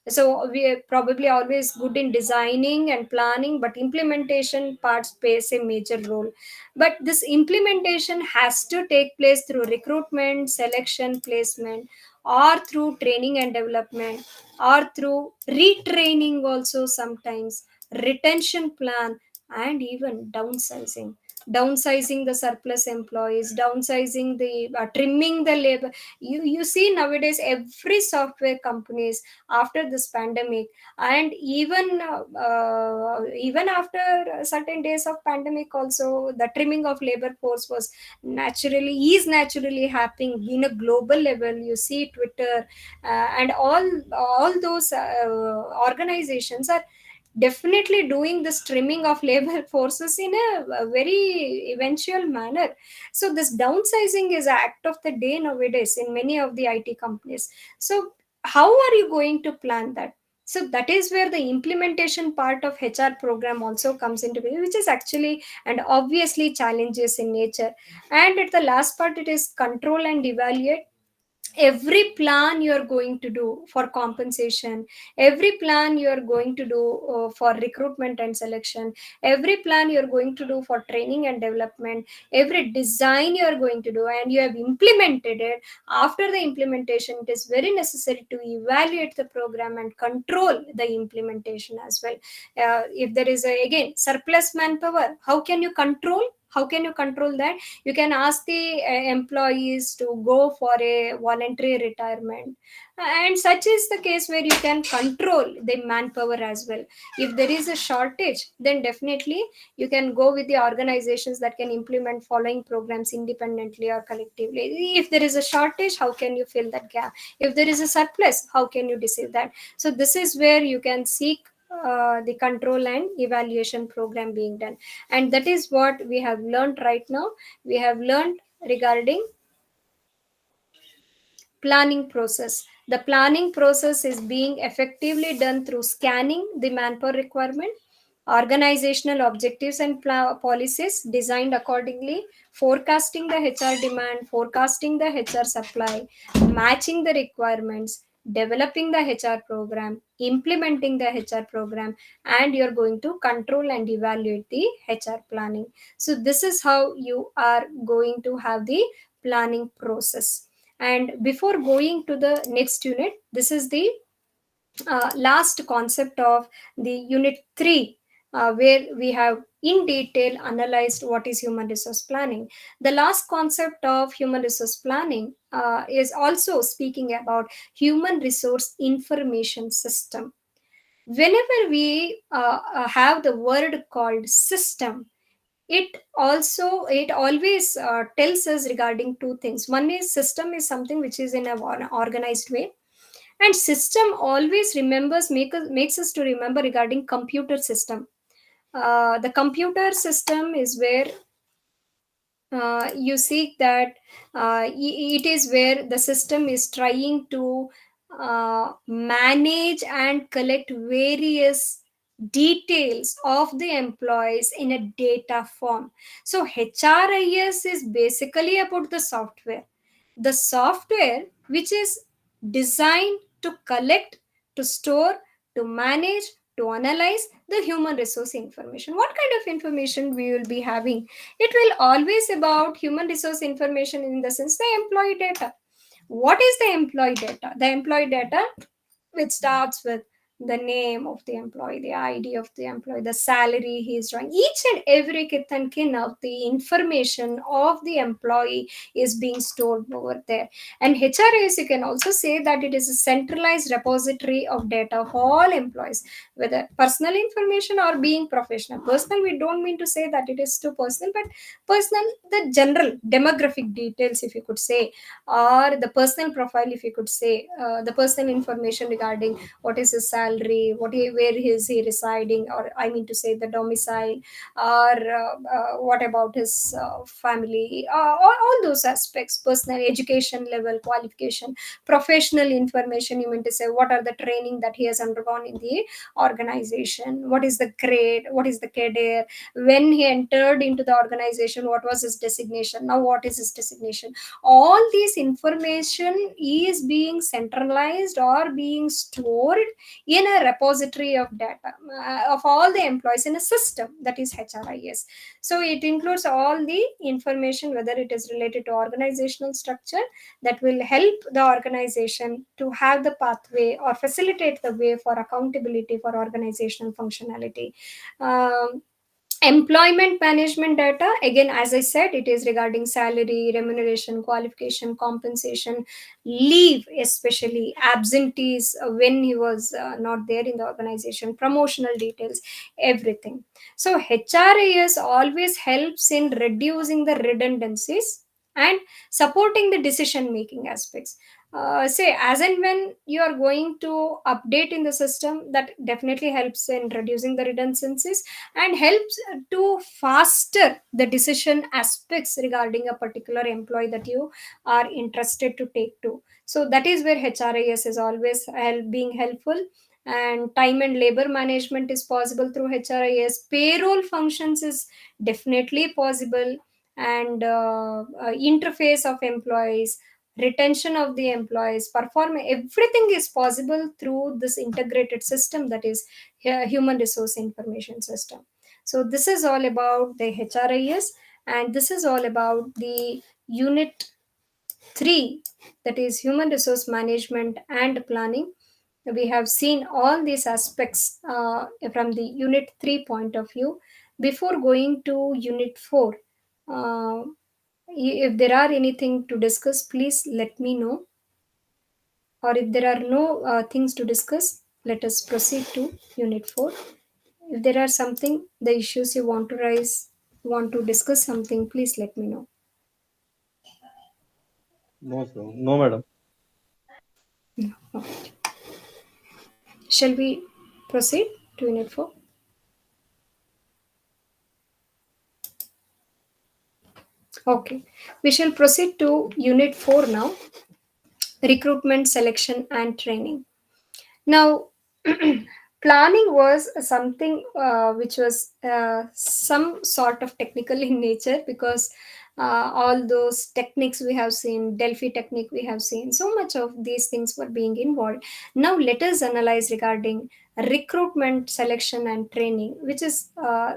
So we are probably always good in designing and planning, but implementation parts plays a major role. But this implementation has to take place through recruitment, selection, placement, or through training and development, or through retraining also sometimes, retention plan, and even downsizing the surplus employees, downsizing the trimming the labor. You see nowadays every software companies, after this pandemic, and even after certain days of pandemic also, the trimming of labor force is naturally happening in a global level. You see Twitter, and all those organizations are definitely doing this trimming of labor forces in a very eventual manner. So this downsizing is an act of the day nowadays in many of the IT companies. So how are you going to plan that? So that is where the implementation part of HR program also comes into play, which is actually and obviously challenges in nature. And at the last part, it is control and evaluate. Every plan you are going to do for compensation, every plan you are going to do for recruitment and selection, every plan you are going to do for training and development, every design you are going to do and you have implemented it. After the implementation, it is very necessary to evaluate the program and control the implementation as well. If there is a, again, surplus manpower, how can you control? How can you control that? You can ask the employees to go for a voluntary retirement, and such is the case where you can control the manpower as well. If there is a shortage, then definitely you can go with the organizations that can implement following programs independently or collectively. If there is a shortage, how can you fill that gap? If there is a surplus, how can you deceive that? So this is where you can seek the control and evaluation program being done. And that is what we have learned right now. We have learned regarding planning process. The planning process is being effectively done through scanning the manpower requirement, organizational objectives and policies designed accordingly, forecasting the HR demand, forecasting the HR supply, matching the requirements, developing the HR program, implementing the HR program, and you're going to control and evaluate the HR planning. So, this is how you are going to have the planning process. And before going to the next unit, this is the last concept of the unit 3, where we have in detail analyzed what is human resource planning. The last concept of human resource planning is also speaking about human resource information system. Whenever we have the word called system, it always tells us regarding two things. One is system is something which is in a organized way, and system always makes us to remember regarding computer system. The computer system is where you see that it is where the system is trying to manage and collect various details of the employees in a data form. So HRIS is basically about the software which is designed to collect, to store, to manage, to analyze the human resource information. What kind of information we will be having? It will always about human resource information, in the sense the employee data. What is the employee data? The employee data, which starts with the name of the employee, the ID of the employee, the salary he is drawing, each and every kith and kin of the information of the employee is being stored over there. And HRAS, you can also say that it is a centralized repository of data of all employees, whether personal information or being professional. Personal, we don't mean to say that it is too personal, but personal, the general demographic details, if you could say, or the personal profile, if you could say, the personal information regarding what is his salary, where is he residing, or I mean to say the domicile, or what about his family, all those aspects, personal education level, qualification, professional information, you mean to say what are the training that he has undergone in the organization, what is the grade, what is the career, when he entered into the organization, what was his designation, now what is his designation. All these information is being centralized or being stored in a repository of data of all the employees in a system, that is HRIS. So it includes all the information, whether it is related to organizational structure, that will help the organization to have the pathway or facilitate the way for accountability for organizational functionality. um, Employment management data, again, as I said, it is regarding salary, remuneration, qualification, compensation, leave, especially absentees when he was not there in the organization, promotional details, everything. So HRIS always helps in reducing the redundancies and supporting the decision making aspects. Say, as and when you are going to update in the system, that definitely helps in reducing the redundancies and helps to faster the decision aspects regarding a particular employee that you are interested to take to. So that is where HRIS is always being helpful. And time and labor management is possible through HRIS. Payroll functions is definitely possible. And interface of employees, retention of the employees, perform, everything is possible through this integrated system, that is human resource information system. So this is all about the HRIS, and this is all about the unit 3, that is human resource management and planning. We have seen all these aspects from the unit 3 point of view. Before going to unit 4, Uh, if there are anything to discuss, please let me know. Or if there are no things to discuss, let us proceed to Unit 4. If there are something, the issues you want to raise, want to discuss something, please let me know. No, sir. No, madam. Okay. Shall we proceed to Unit 4? Okay. We shall proceed to Unit 4 now, recruitment, selection, and training. Now, planning was something which was some sort of technical in nature, because all those techniques we have seen, Delphi technique we have seen, so much of these things were being involved. Now, let us analyze regarding recruitment, selection, and training, which is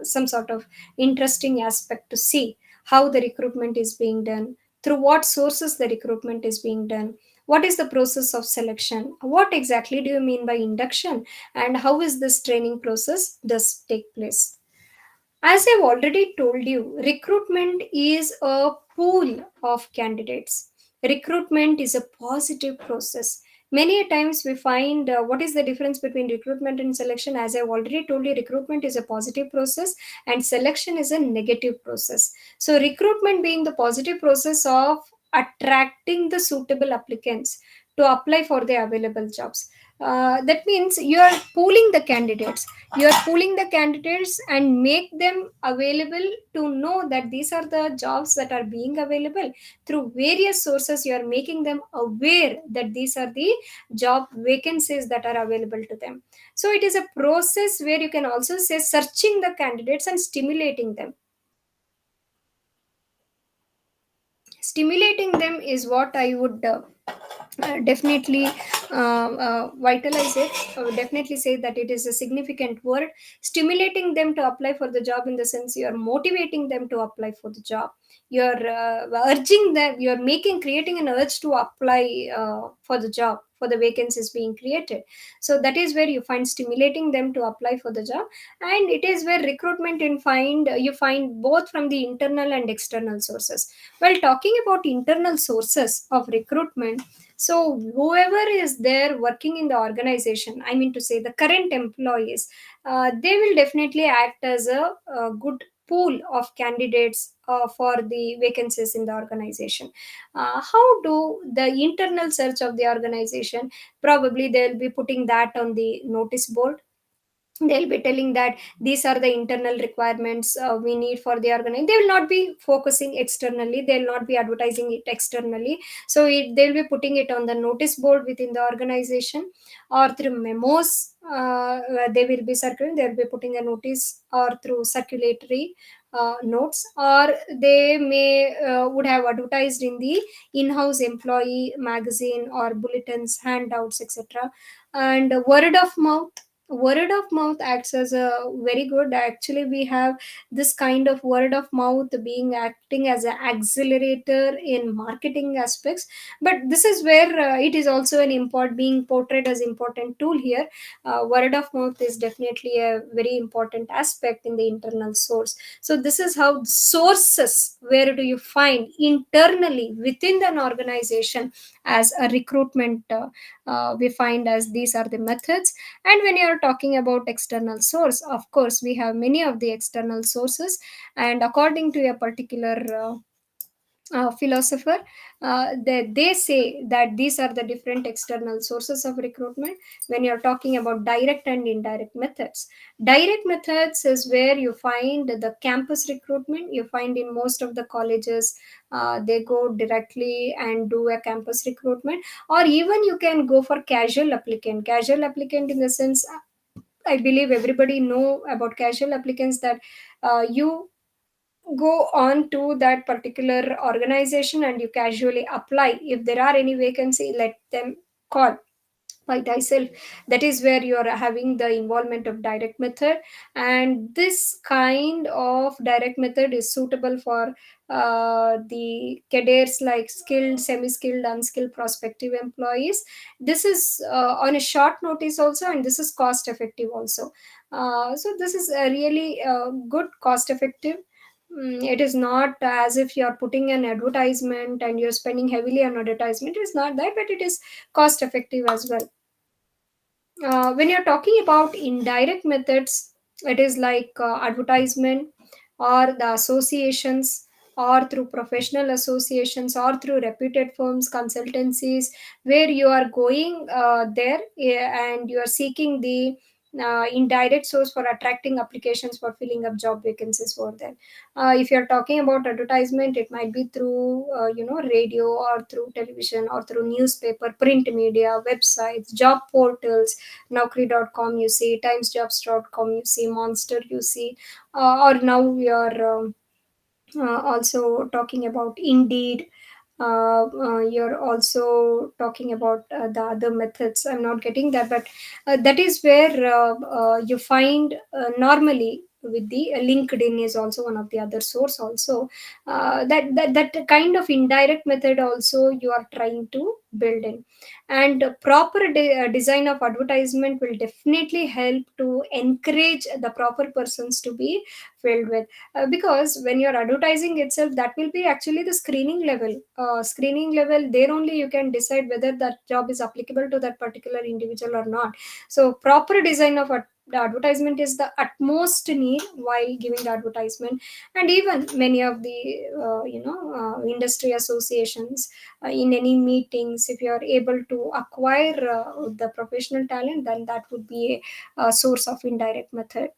some sort of interesting aspect to see how the recruitment is being done, through what sources the recruitment is being done, what is the process of selection, what exactly do you mean by induction, and how is this training process does take place. As I've already told you, recruitment is a pool of candidates. Recruitment is a positive process. Many a times we find what is the difference between recruitment and selection. As I've already told you, recruitment is a positive process and selection is a negative process. So, recruitment being the positive process of attracting the suitable applicants to apply for the available jobs. That means you are pooling the candidates, and make them available, to know that these are the jobs that are being available. Through various sources you are making them aware that these are the job vacancies that are available to them. So it is a process where you can also say searching the candidates and stimulating them is what I would definitely vitalize it. I would definitely say that it is a significant word. Stimulating them to apply for the job, in the sense you are motivating them to apply for the job. You're urging them, you're making, creating an urge to apply for the job, for the vacancies being created. So that is where you find stimulating them to apply for the job. And it is where recruitment you find both from the internal and external sources. Well, talking about internal sources of recruitment, so whoever is there working in the organization, I mean to say the current employees, they will definitely act as a good pool of candidates for the vacancies in the organization. How do the internal search of the organization? Probably they will be putting that on the notice board. They'll be telling that these are the internal requirements we need for the organization. They will not be focusing externally, they'll not be advertising it externally. So they'll be putting it on the notice board within the organization, or through memos they will be circulating, they'll be putting a notice, or through circulatory notes, or they may would have advertised in the in-house employee magazine or bulletins, handouts, etc. And word of mouth acts as a very good. Actually, we have this kind of word of mouth being acting as an accelerator in marketing aspects. But this is where it is also an import being portrayed as important tool here. Word of mouth is definitely a very important aspect in the internal source. So this is how sources, where do you find internally within an organization as a recruitment, we find as these are the methods. And when you are talking about external source, of course we have many of the external sources. And according to a particular philosopher, they say that these are the different external sources of recruitment. When you're talking about direct and indirect methods, direct methods is where you find the campus recruitment. You find in most of the colleges, they go directly and do a campus recruitment. Or even you can go for casual applicant in the sense, I believe everybody know about casual applicants, that you go on to that particular organization and you casually apply. If there are any vacancy, let them call by thyself. That is where you are having the involvement of direct method. And this kind of direct method is suitable for the cadres, like skilled, semi-skilled, unskilled prospective employees. This is on a short notice also, and this is cost effective also. So this is a really good cost effective. It is not as if you're putting an advertisement and you're spending heavily on advertisement. It is not that, but it is cost effective as well. When you're talking about indirect methods, it is like advertisement or the associations, or through professional associations, or through reputed firms, consultancies, where you are going there, and you are seeking the indirect source for attracting applications for filling up job vacancies for them. If you're talking about advertisement, it might be through radio, or through television, or through newspaper, print media, websites, job portals. Naukri.com you see, timesjobs.com you see, monster you see, or now we are also talking about Indeed. You're also talking about the other methods. I'm not getting that, but that is where you find normally with the LinkedIn is also one of the other source also. That kind of indirect method also you are trying to build in. And proper design of advertisement will definitely help to encourage the proper persons to be filled with, because when you're advertising itself, that will be actually the screening level. There only you can decide whether that job is applicable to that particular individual or not. So proper design of the advertisement is the utmost need while giving the advertisement. And even many of the industry associations, in any meetings, if you are able to acquire the professional talent, then that would be a source of indirect method.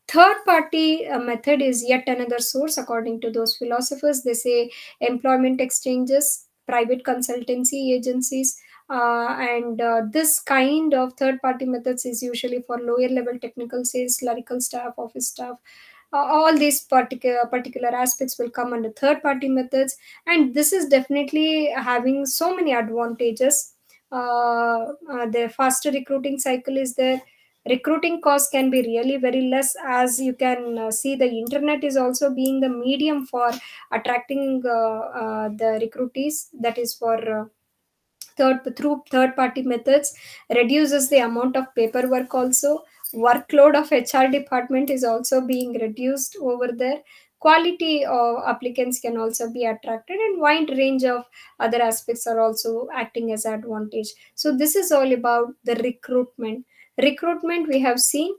Third party method is yet another source, according to those philosophers. They say employment exchanges, private consultancy agencies, and this kind of third party methods is usually for lower level technical sales, clerical staff, office staff. All these particular aspects will come under third party methods, and this is definitely having so many advantages. The faster recruiting cycle is there. Recruiting cost can be really very less, as you can see the internet is also being the medium for attracting the recruitees. That is for through third party methods, reduces the amount of paperwork also. Workload of HR department is also being reduced over there. Quality of applicants can also be attracted, and wide range of other aspects are also acting as advantage. So this is all about the recruitment. We have seen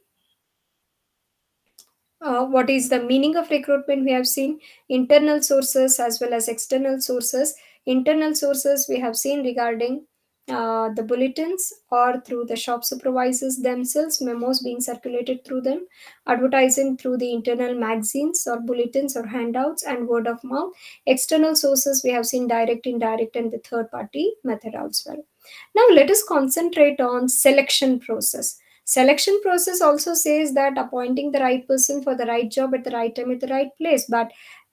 what is the meaning of recruitment. We have seen internal sources as well as external sources. Internal sources we have seen regarding the bulletins, or through the shop supervisors themselves, memos being circulated through them, advertising through the internal magazines or bulletins or handouts, and word of mouth. External sources we have seen direct, indirect, and the third party method as well. Now let us concentrate on selection process. Selection process also says that appointing the right person for the right job at the right time at the right place. But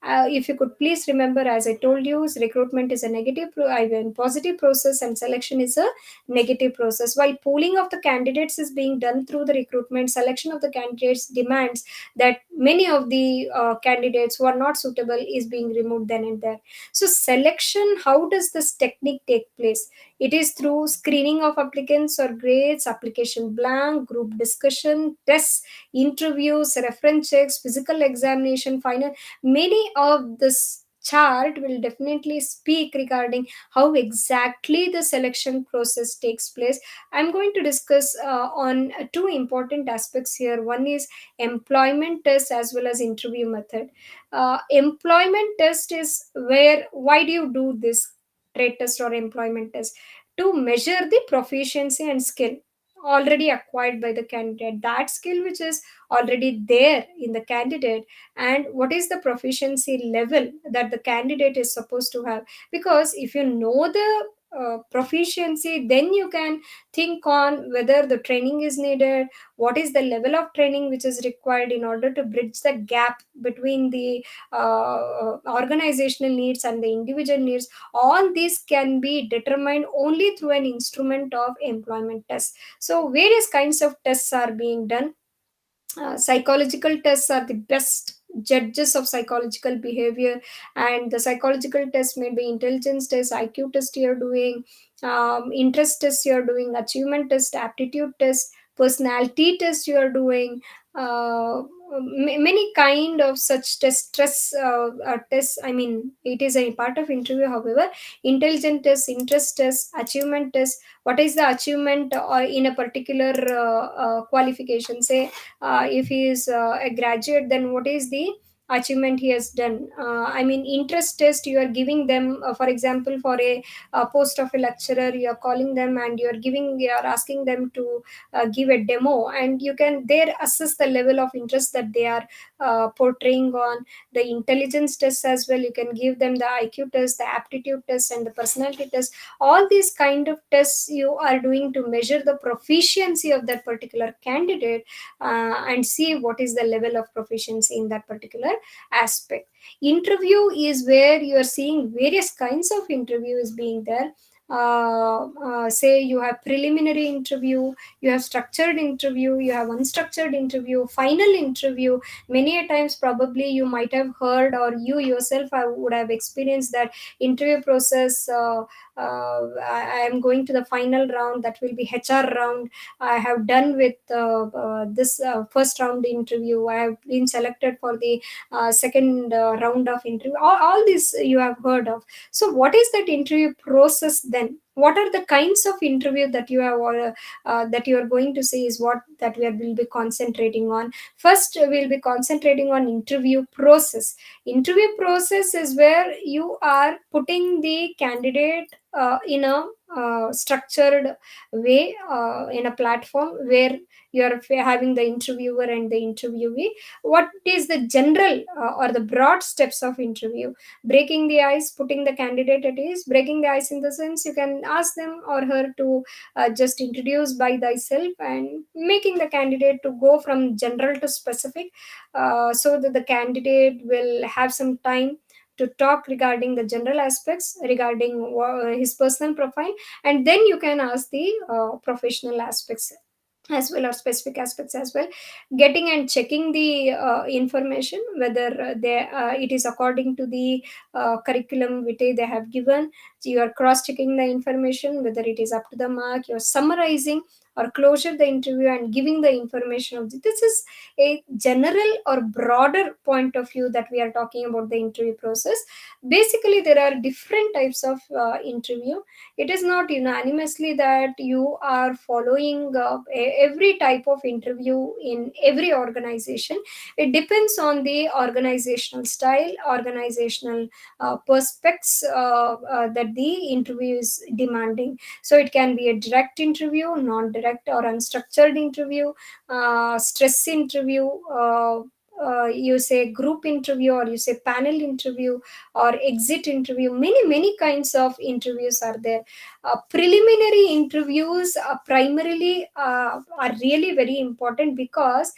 if you could please remember, as I told you, recruitment is a I mean, positive process, and selection is a negative process. While pooling of the candidates is being done through the recruitment, selection of the candidates demands that many of the candidates who are not suitable is being removed then and there. So selection, how does this technique take place? It is through screening of applicants or grades, application blank, group discussion, tests, interviews, reference checks, physical examination, final. Many of this chart will definitely speak regarding how exactly the selection process takes place. I'm going to discuss on two important aspects here. One is employment test as well as interview method. Employment test is where, why do you do this trade test or employment test? To measure the proficiency and skill already acquired by the candidate, that skill which is already there in the candidate, and what is the proficiency level that the candidate is supposed to have. Because if you know the proficiency, then you can think on whether the training is needed, what is the level of training which is required in order to bridge the gap between the organizational needs and the individual needs. All these can be determined only through an instrument of employment test. So various kinds of tests are being done. Psychological tests are the best judges of psychological behavior, and the psychological test may be intelligence test, IQ test you're doing, interest test you're doing, achievement test, aptitude test, personality test you're doing, uh, many kind of such tests. I mean, it is a part of interview. However, intelligent test, interest test, achievement test. What is the achievement in a particular qualification? Say, if he is a graduate, then what is the achievement he has done? I mean, interest test, you are giving them, for example, for a post of a lecturer, you are calling them and you are asking them to give a demo, and you can there assess the level of interest that they are portraying on. The intelligence test as well, you can give them the IQ test, the aptitude test, and the personality test. All these kind of tests you are doing to measure the proficiency of that particular candidate, and see what is the level of proficiency in that particular aspect. Interview is where you are seeing various kinds of interview is being there. Say you have preliminary interview, you have structured interview, you have unstructured interview, final interview. Many a times probably you might have heard, or you yourself would have experienced that interview process. I am going to the final round, that will be HR round. I have done with this first round interview. I have been selected for the second round of interview. All this you have heard of. So what is that interview process then? What are the kinds of interview that you have, that you are going to see, is what that will be concentrating on. First, we'll be concentrating on interview process. Interview process is where you are putting the candidate in a structured way, in a platform where you are having the interviewer and the interviewee. What is the general or the broad steps of interview? Breaking the ice, putting the candidate at ease. Breaking the ice in the sense, you can ask them or her to just introduce by thyself, and making the candidate to go from general to specific, so that the candidate will have some time to talk regarding the general aspects regarding his personal profile, and then you can ask the professional aspects as well, or specific aspects as well. Getting and checking the information, whether it is according to the curriculum vitae they have given. So you are cross checking the information whether it is up to the mark. You are summarizing or closure the interview and giving the information of this is a general or broader point of view that we are talking about the interview process. Basically, there are different types of interview. It is not unanimously that you are following every type of interview in every organization. It depends on the organizational style, organizational perspectives that the interview is demanding. So it can be a direct interview, non-direct or unstructured interview, stress interview, you say group interview, or you say panel interview, or exit interview. Many kinds of interviews are there. Preliminary interviews primarily are really very important, because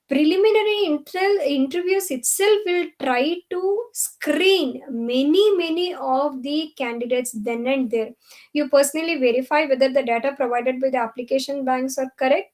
preliminary interviews itself will try to screen many of the candidates then and there. You personally verify whether the data provided by the application banks are correct.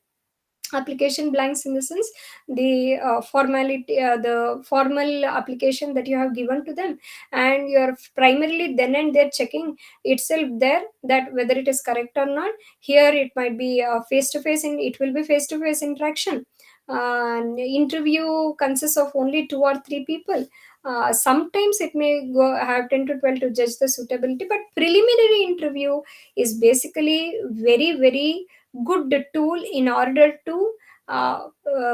Application blanks in the sense, the formality, the formal application that you have given to them, and you're primarily then and there checking itself there, that whether it is correct or not. Here it might be face to face, and it will be face to face interaction. And interview consists of only two or three people. Sometimes it may go have 10 to 12 to judge the suitability, but preliminary interview is basically very good tool in order to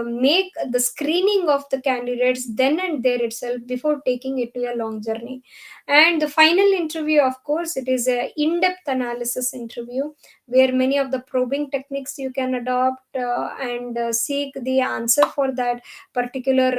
make the screening of the candidates then and there itself, before taking it to a long journey. And the final interview, of course, it is a in-depth analysis interview, where many of the probing techniques you can adopt, and seek the answer for that particular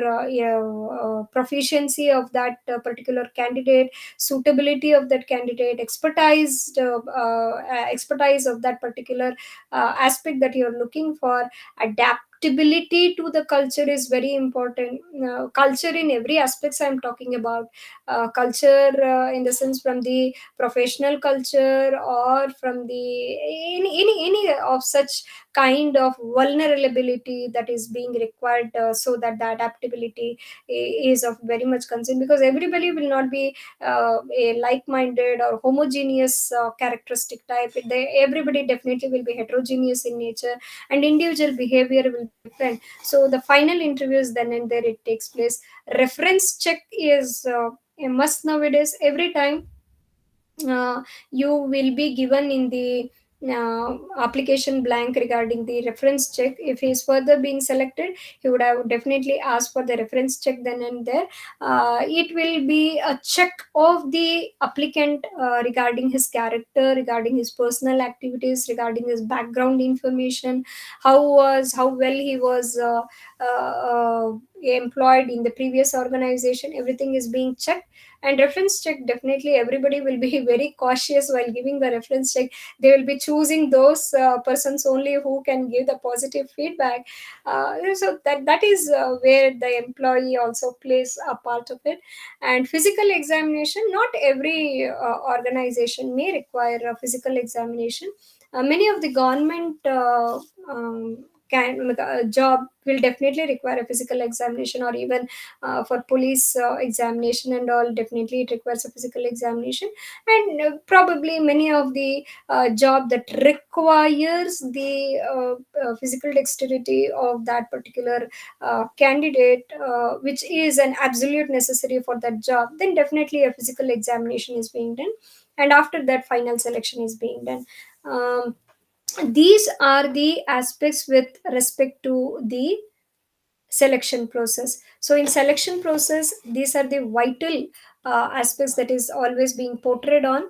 proficiency of that particular candidate, suitability of that candidate, expertise of that particular aspect that you're looking for. Adaptability to the culture is very important. Culture in every aspects I'm talking about. Culture in the sense, from the professional culture, or from the any of such kind of vulnerability that is being required, so that the adaptability is of very much concern, because everybody will not be a like-minded or homogeneous characteristic type. Everybody definitely will be heterogeneous in nature, and individual behavior will different. So the final interviews then and there it takes place. Reference check is a must nowadays. Every time uh, you will be given in the application blank regarding the reference check. If he is further being selected, he would have definitely asked for the reference check then and there. It will be a check of the applicant regarding his character, regarding his personal activities, regarding his background information, how well he was employed in the previous organization. Everything is being checked. And reference check, definitely everybody will be very cautious while giving the reference check. They will be choosing those persons only who can give the positive feedback. So that is where the employee also plays a part of it. And physical examination, not every organization may require a physical examination. Many of the government job will definitely require a physical examination, or even for police examination and all, definitely it requires a physical examination. And probably many of the job that requires the physical dexterity of that particular candidate, which is an absolute necessary for that job, then definitely a physical examination is being done, and after that final selection is being done. These are the aspects with respect to the selection process. So in selection process, these are the vital aspects that is always being portrayed on,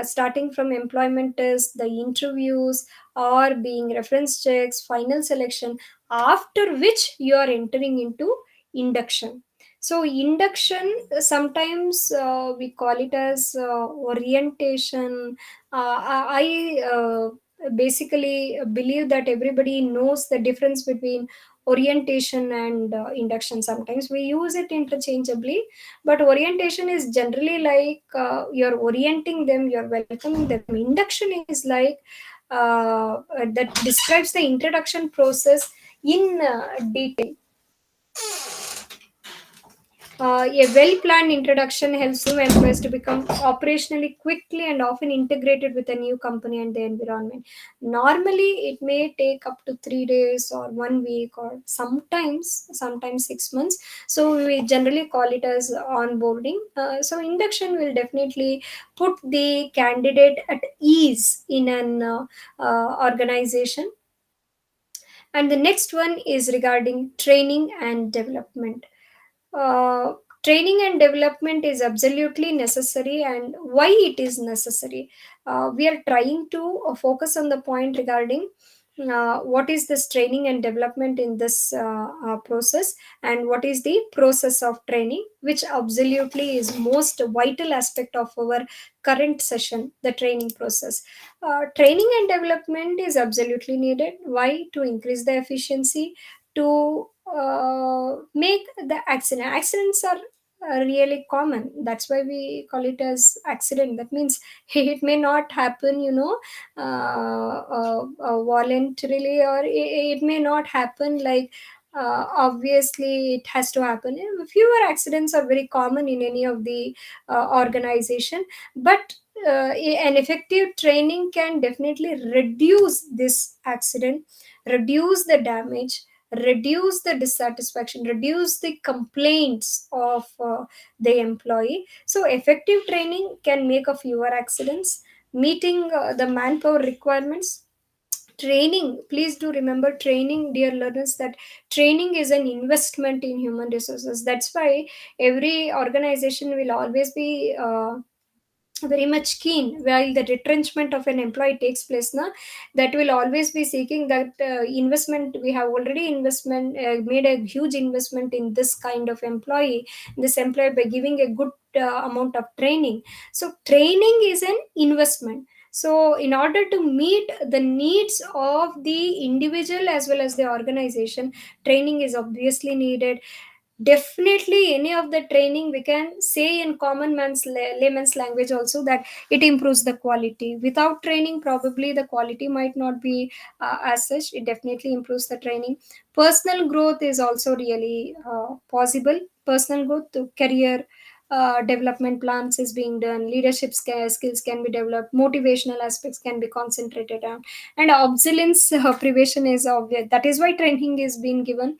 starting from employment test, the interviews, or being reference checks, final selection, after which you are entering into induction. So induction, sometimes we call it as orientation. I basically believe that everybody knows the difference between orientation and induction. Sometimes we use it interchangeably, but orientation is generally like you're orienting them, you're welcoming them. Induction is like that describes the introduction process in detail. A well planned introduction helps new employees to become operationally quickly and often integrated with a new company and the environment. Normally, it may take up to 3 days or 1 week, or sometimes 6 months. So we generally call it as onboarding. So induction will definitely put the candidate at ease in an organization. And the next one is regarding training and development. uh, Training and development is absolutely necessary. And why it is necessary, we are trying to focus on the point regarding what is this training and development in this process, and what is the process of training, which absolutely is most vital aspect of our current session, the training process. Training and development is absolutely needed. Why? To increase the efficiency, to make the accidents are really common. That's why we call it as accident. That means it may not happen, voluntarily, or it may not happen like obviously it has to happen. Fewer accidents are very common in any of the organization, but an effective training can definitely reduce this accident, reduce the damage, reduce the dissatisfaction, reduce the complaints of the employee. So effective training can make a fewer accidents, meeting the manpower requirements. Training, please do remember, training, dear learners, that training is an investment in human resources. That's why every organization will always be very much keen while the retrenchment of an employee takes place now, that will always be seeking that investment. We have already investment made a huge investment in this kind of employee, this employee, by giving a good amount of training. So training is an investment. So in order to meet the needs of the individual as well as the organization, training is obviously needed. Definitely any of the training, we can say in common layman's language also, that it improves the quality. Without training, probably the quality might not be as such. It definitely improves the training. Personal growth is also really possible. Personal growth to career, development plans is being done, leadership skills can be developed, motivational aspects can be concentrated on, and obsolescence prevention is obvious. That is why training is being given.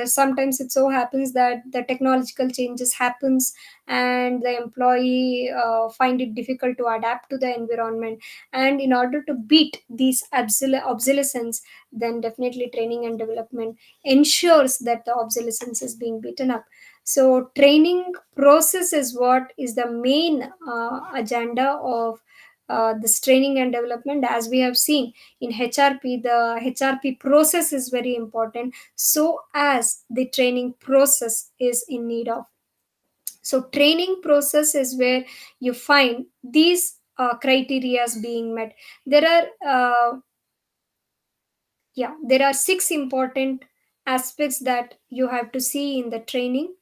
Sometimes it so happens that the technological changes happens and the employee find it difficult to adapt to the environment, and in order to beat these obsolescence, then definitely training and development ensures that the obsolescence is being beaten up. So training process is what is the main agenda of this training and development. As we have seen in HRP, the HRP process is very important, so as the training process is in need of. So training process is where you find these criterias being met. There are there are six important aspects that you have to see in the training.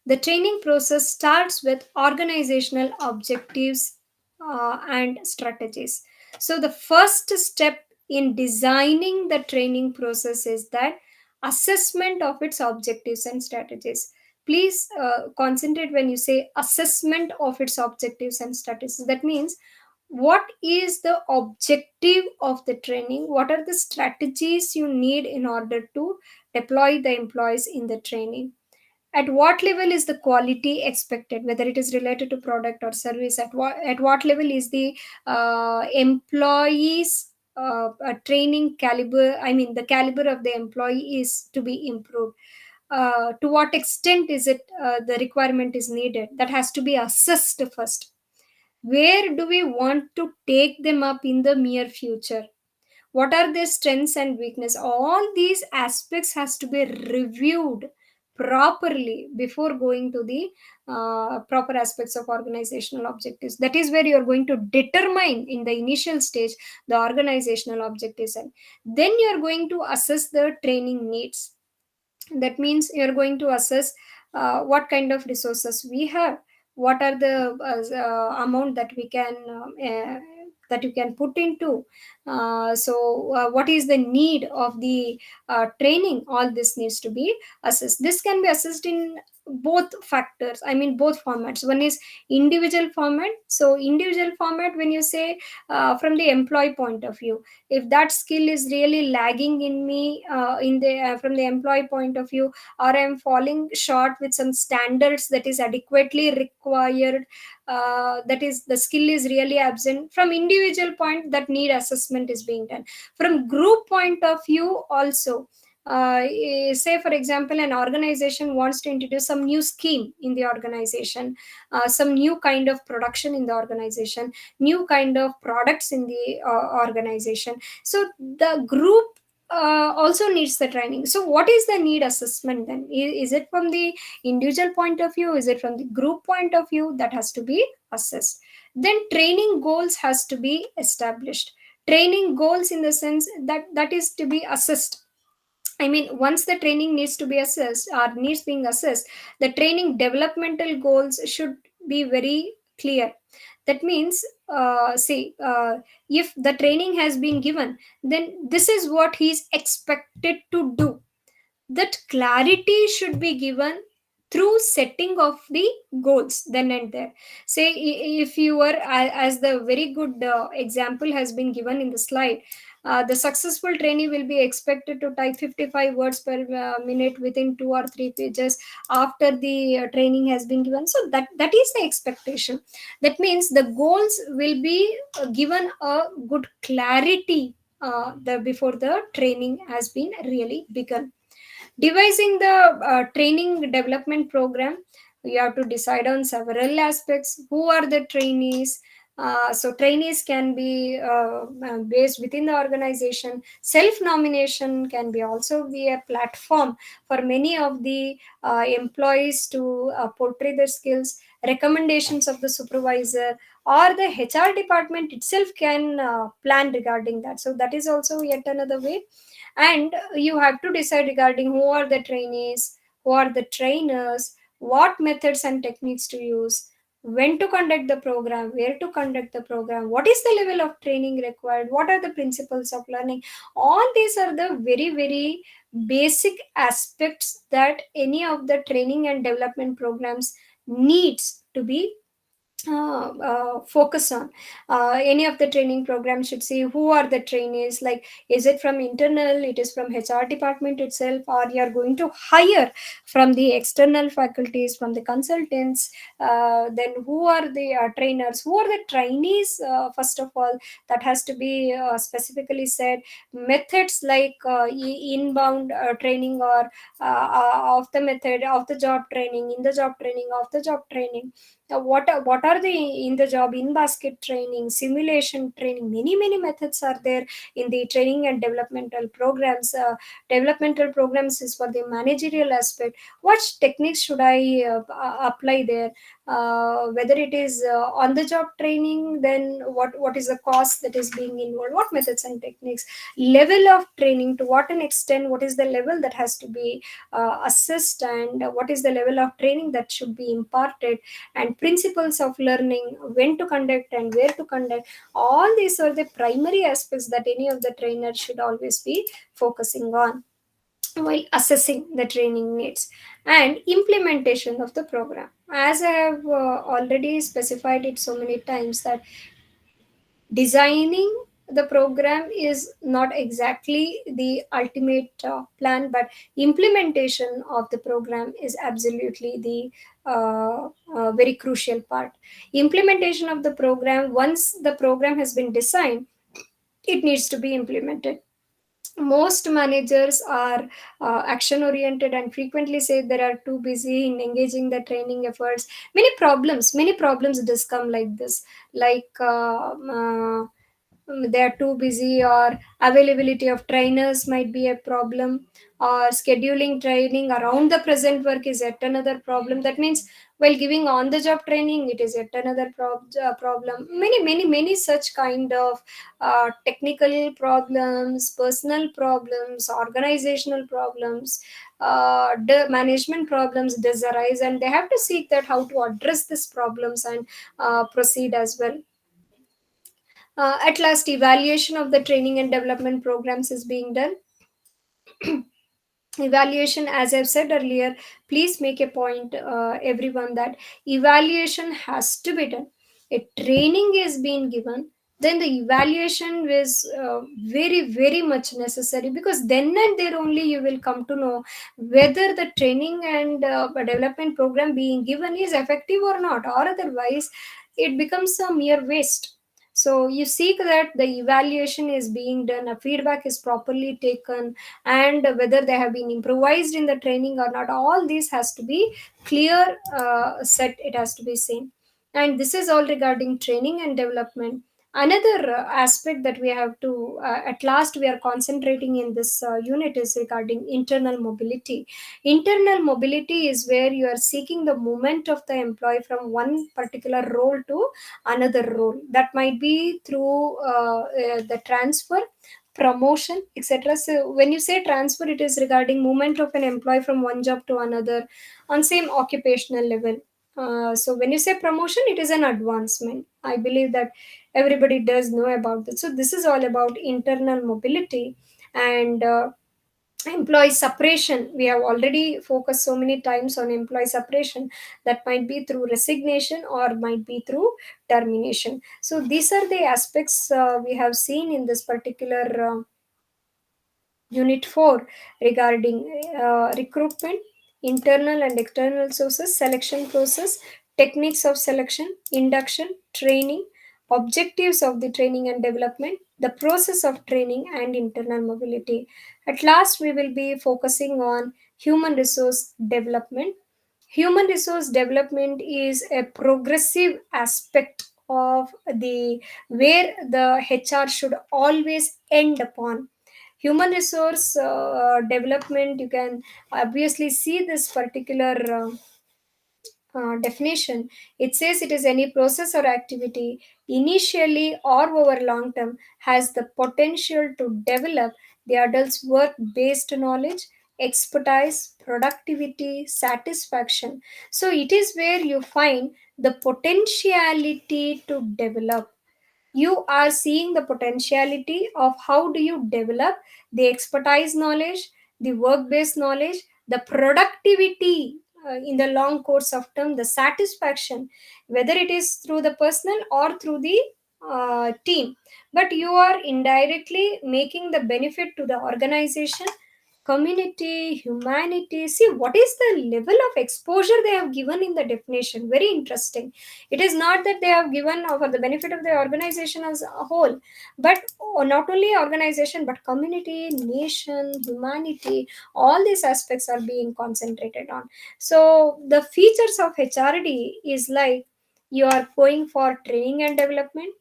The training process starts with organizational objectives and strategies. So, the first step in designing the training process is that assessment of its objectives and strategies. Please concentrate when you say assessment of its objectives and strategies. That means what is the objective of the training? What are the strategies you need in order to deploy the employees in the training? At what level is the quality expected, whether it is related to product or service? At what level is the employees training caliber, I mean the caliber of the employee is to be improved? To what extent is it the requirement is needed? That has to be assessed first. Where do we want to take them up in the near future? What are their strengths and weakness? All these aspects has to be reviewed properly before going to the proper aspects of organizational objectives. That is where you are going to determine in the initial stage the organizational objectives, and then you are going to assess the training needs. That means you're going to assess what kind of resources we have, what are the amount that we can that you can put into, what is the need of the training. All this needs to be assessed. This can be assessed in both factors, I mean both formats. One is individual format. So individual format, when you say from the employee point of view, if that skill is really lagging in me in the from the employee point of view, or I'm falling short with some standards that is adequately required, that is the skill is really absent. From individual point, that need assessment is being done. From group point of view also, say for example an organization wants to introduce some new scheme in the organization, some new kind of production in the organization, new kind of products in the organization. So the group also needs the training. So what is the need assessment then? Is it from the individual point of view, is it from the group point of view? That has to be assessed. Then training goals has to be established. Training goals in the sense that that is to be assessed. I mean, once the training needs to be assessed or needs being assessed, the training developmental goals should be very clear. That means, if the training has been given, then this is what he is expected to do. That clarity should be given through setting of the goals then and there. Say if you were, as the very good example has been given in the slide, the successful trainee will be expected to type 55 words per minute within 2 or 3 pages after the training has been given. So that is the expectation. That means the goals will be given a good clarity the before the training has been really begun. Devising the training development program, you have to decide on several aspects. Who are the trainees? So trainees can be based within the organization. Self nomination can be also be a platform for many of the employees to portray their skills. Recommendations of the supervisor or the HR department itself can plan regarding that. So that is also yet another way. And you have to decide regarding who are the trainees, who are the trainers, what methods and techniques to use, when to conduct the program, where to conduct the program, what is the level of training required, what are the principles of learning. All these are the very, very basic aspects that any of the training and development programs needs to be focus on. Any of the training programs should see who are the trainees, like is it from internal, it is from HR department itself, or you are going to hire from the external faculties, from the consultants. Then who are the trainers, who are the trainees, first of all, that has to be specifically said. Methods like inbound training, or of the method of the job training, in the job training, of the job training. What are the in the job in basket training, simulation training, many methods are there in the training and developmental programs. Developmental programs is for the managerial aspect. What techniques should I apply there? Whether it is on the job training, then what is the cost that is being involved, what methods and techniques, level of training, to what an extent, what is the level that has to be assessed, and what is the level of training that should be imparted, and principles of learning, when to conduct and where to conduct. All these are the primary aspects that any of the trainers should always be focusing on while assessing the training needs. And implementation of the program, as I have already specified it so many times, that designing the program is not exactly the ultimate plan, but implementation of the program is absolutely the very crucial part. Implementation of the program, once the program has been designed, it needs to be implemented. Most managers are action oriented and frequently say they are too busy in engaging the training efforts. Many problems does come like this, like they are too busy, or availability of trainers might be a problem, or scheduling training around the present work is yet another problem. That means while giving on the job training, it is yet another problem. Many such kind of technical problems, personal problems, organizational problems, the management problems does arise, and they have to seek that how to address these problems and proceed as well. At last, evaluation of the training and development programs is being done. Evaluation, as I've said earlier, please make a point, everyone, that evaluation has to be done. A training is being given, then the evaluation is very much necessary, because then and there only you will come to know whether the training and development program being given is effective or not, or otherwise it becomes a mere waste. So you seek that the evaluation is being done, a feedback is properly taken, and whether they have been improvised in the training or not, all this has to be clear set, it has to be seen. And this is all regarding training and development. Another aspect that we have to at last we are concentrating in this unit is regarding internal mobility. Internal mobility is where you are seeking the movement of the employee from one particular role to another role. That might be through the transfer, promotion, etc. So when you say transfer, it is regarding movement of an employee from one job to another on same occupational level. So when you say promotion, it is an advancement. I believe that everybody does know about this. So this is all about internal mobility. And employee separation, we have already focused so many times on employee separation, that might be through resignation or might be through termination. So these are the aspects we have seen in this particular Unit 4 regarding recruitment, internal and external sources, selection process, techniques of selection, induction, training, objectives of the training and development, the process of training, and internal mobility. At last, we will be focusing on human resource development. Human resource development is a progressive aspect of the where the HR should always end upon. Human resource development, you can obviously see this particular definition. It says it is any process or activity, initially or over long term, has the potential to develop the adult's work based knowledge, expertise, productivity, satisfaction. So it is where you find the potentiality to develop. You are seeing the potentiality of how do you develop the expertise knowledge, the work based knowledge, the productivity in the long course of term, the satisfaction, whether it is through the personal or through the team, but you are indirectly making the benefit to the organization, community, humanity. See what is the level of exposure they have given in the definition. Very interesting. It is not that they have given for the benefit of the organization as a whole, but not only organization but community, nation, humanity, all these aspects are being concentrated on. So the features of HRD is like you are going for training and development,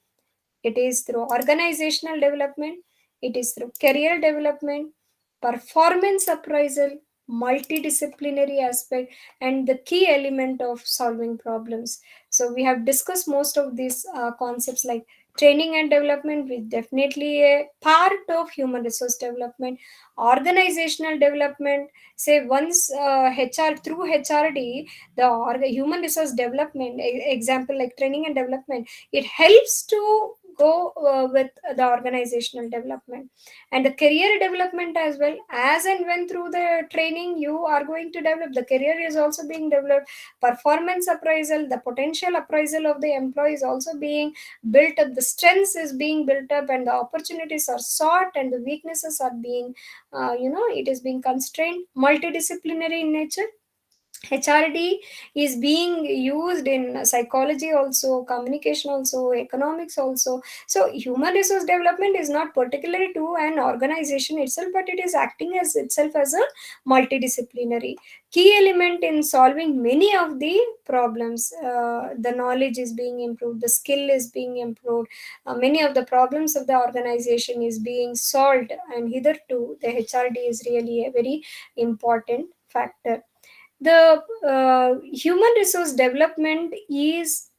it is through organizational development, it is through career development, performance appraisal, multidisciplinary aspect, and the key element of solving problems. So, we have discussed most of these concepts like training and development, which definitely a part of human resource development, organizational development. Say, once HR through HRD, the human resource development, example like training and development, it helps to go with the organizational development and the career development as well. As and when through the training you are going to develop, the career is also being developed. Performance appraisal, the potential appraisal of the employee is also being built up, the strengths is being built up, and the opportunities are sought, and the weaknesses are being it is being constrained, multidisciplinary in nature. HRD is being used in psychology also, communication also, economics also. So human resource development is not particularly to an organization itself, but it is acting as itself as a multidisciplinary key element in solving many of the problems. The knowledge is being improved, the skill is being improved, many of the problems of the organization is being solved, and hitherto the HRD is really a very important factor. The human resource development is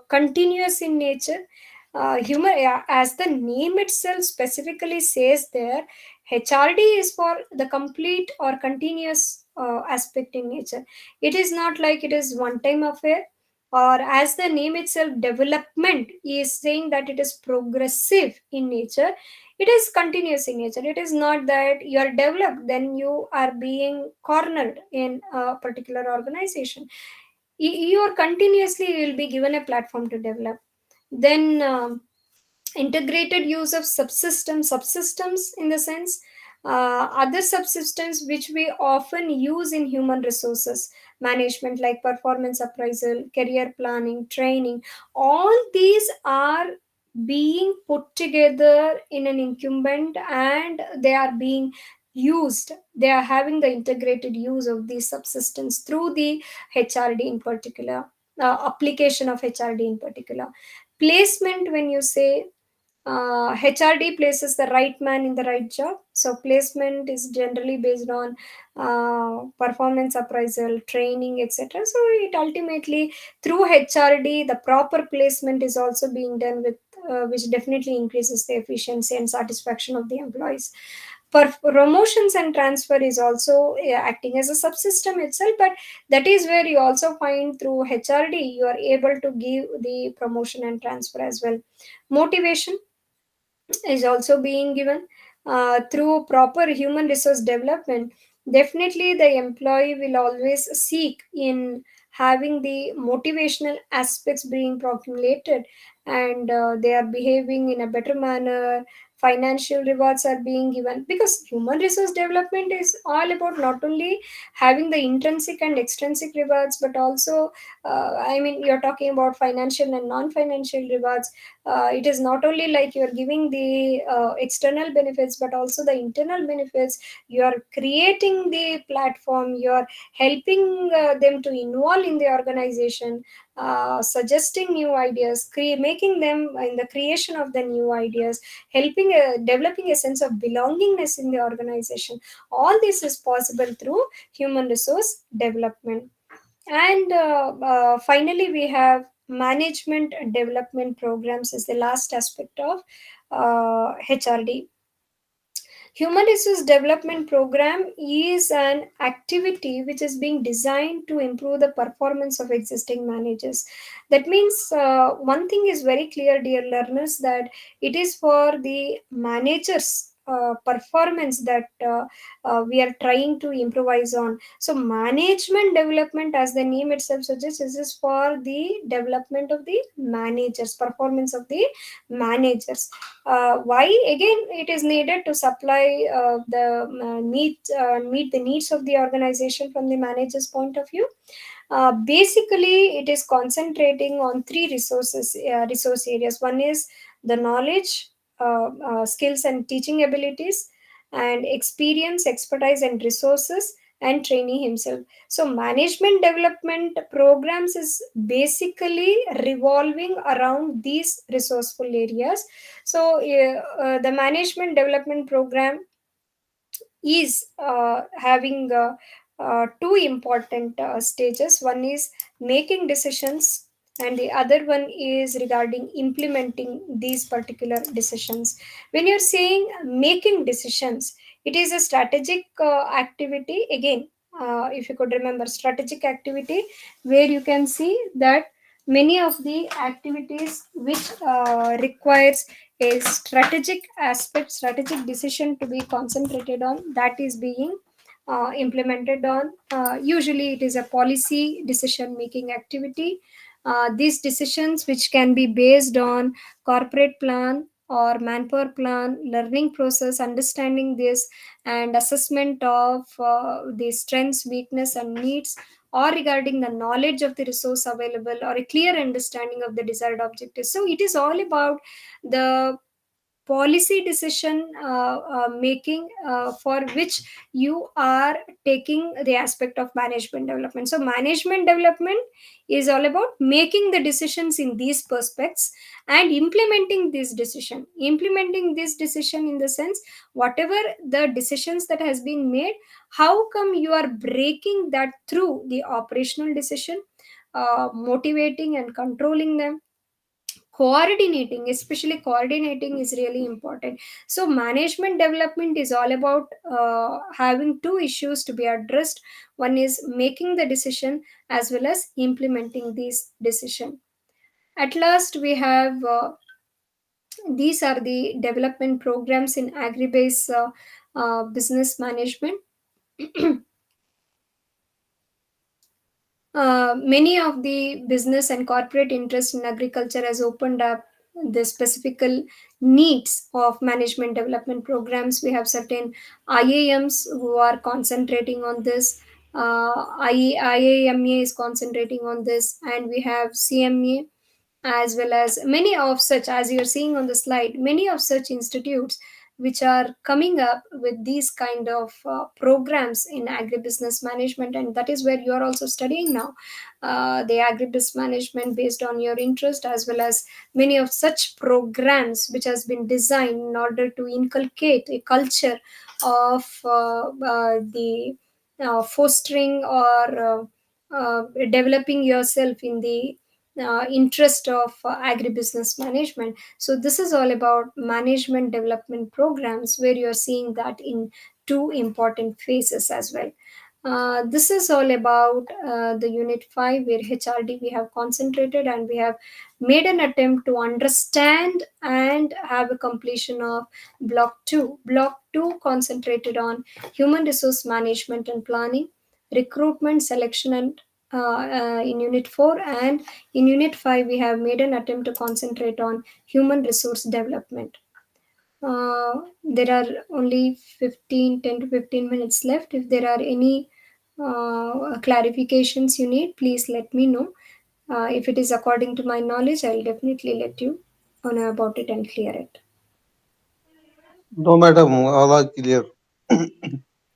continuous in nature. Human, yeah, as the name itself specifically says there, HRD is for the complete or continuous aspect in nature. It is not like it is one time affair, or as the name itself, development is saying that it is progressive in nature. It is continuous in nature. It is not that you are developed then you are being cornered in a particular organization. You are continuously, you will be given a platform to develop. Then integrated use of subsystems in the sense, other subsystems which we often use in human resources management, like performance appraisal, career planning, training. All these are being put together in an incumbent, and they are being used, they are having the integrated use of these subsystems through the HRD in particular, application of HRD in particular. Placement, when you say, HRD places the right man in the right job. So placement is generally based on performance appraisal, training, etc. So it ultimately through HRD, the proper placement is also being done with, which definitely increases the efficiency and satisfaction of the employees. Promotions and transfer is also acting as a subsystem itself, but that is where you also find through HRD you are able to give the promotion and transfer as well. Motivation is also being given through proper human resource development. Definitely the employee will always seek in having the motivational aspects being formulated, and they are behaving in a better manner. Financial rewards are being given, because human resource development is all about not only having the intrinsic and extrinsic rewards, but also I mean, you're talking about financial and non-financial rewards. It is not only like you're giving the external benefits, but also the internal benefits. You're creating the platform, you're helping them to involve in the organization, suggesting new ideas, making them in the creation of the new ideas, helping developing a sense of belongingness in the organization. All this is possible through human resource development. And finally, we have management and development programs is the last aspect of HRD. Human resource development program is an activity which is being designed to improve the performance of existing managers. That means one thing is very clear, dear learners, that it is for the managers performance that we are trying to improvise on. So management development, as the name itself suggests, is for the development of the managers, performance of the managers. Why again it is needed to supply meet the needs of the organization from the manager's point of view. Basically, it is concentrating on three resource areas. One is the knowledge, skills, and teaching abilities, and experience, expertise, and resources, and trainee himself. So, management development programs is basically revolving around these resourceful areas. So, the management development program is having two important stages. One is making decisions, and the other one is regarding implementing these particular decisions. When you're saying making decisions, it is a strategic activity. Again, if you could remember, strategic activity, where you can see that many of the activities which requires a strategic aspect, strategic decision to be concentrated on, that is being implemented on. Usually it is a policy decision making activity. These decisions, which can be based on corporate plan or manpower plan, learning process, understanding this, and assessment of the strengths, weakness, and needs, or regarding the knowledge of the resource available, or a clear understanding of the desired objectives. So it is all about the policy decision making, for which you are taking the aspect of management development. So management development is all about making the decisions in these perspectives and implementing this decision in the sense, whatever the decisions that has been made, how come you are breaking that through the operational decision, motivating and controlling them, coordinating, especially coordinating is really important. So management development is all about having two issues to be addressed. One is making the decision as well as implementing this decision. At last we have these are the development programs in agri-based business management. Many of the business and corporate interest in agriculture has opened up the specific needs of management development programs. We have certain IAMs who are concentrating on this. IAMA is concentrating on this, and we have CMA, as well as many of such, as you're seeing on the slide, many of such institutes which are coming up with these kind of programs in agribusiness management, and that is where you are also studying now, the agribusiness management based on your interest, as well as many of such programs which has been designed in order to inculcate a culture of the fostering or developing yourself in the interest of agribusiness management. So this is all about management development programs, where you are seeing that in two important phases as well. This is all about the unit 5, where HRD we have concentrated, and we have made an attempt to understand and have a completion of block 2. Block 2 concentrated on human resource management and planning, recruitment, selection, and in unit 4, and in unit 5 we have made an attempt to concentrate on human resource development. There are only 10 to 15 minutes left. If there are any clarifications you need, please let me know. If it is according to my knowledge, I'll definitely let you know about it and clear it. No, madam, all are clear.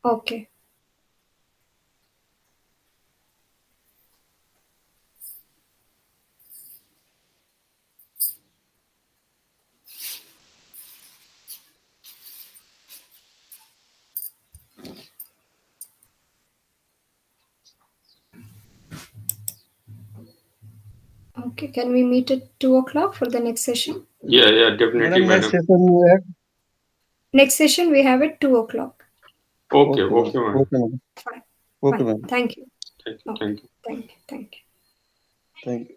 Okay. Okay, can we meet at 2 o'clock for the next session? Yeah, yeah, definitely, Madam, next madam. session you have. Next session we have at 2 o'clock. Okay, Okay, okay, madam. madam. Okay, madam. Fine. Okay, Fine. madam. Thank you. Thank you, Okay. thank you. Thank you. Thank you. Thank you.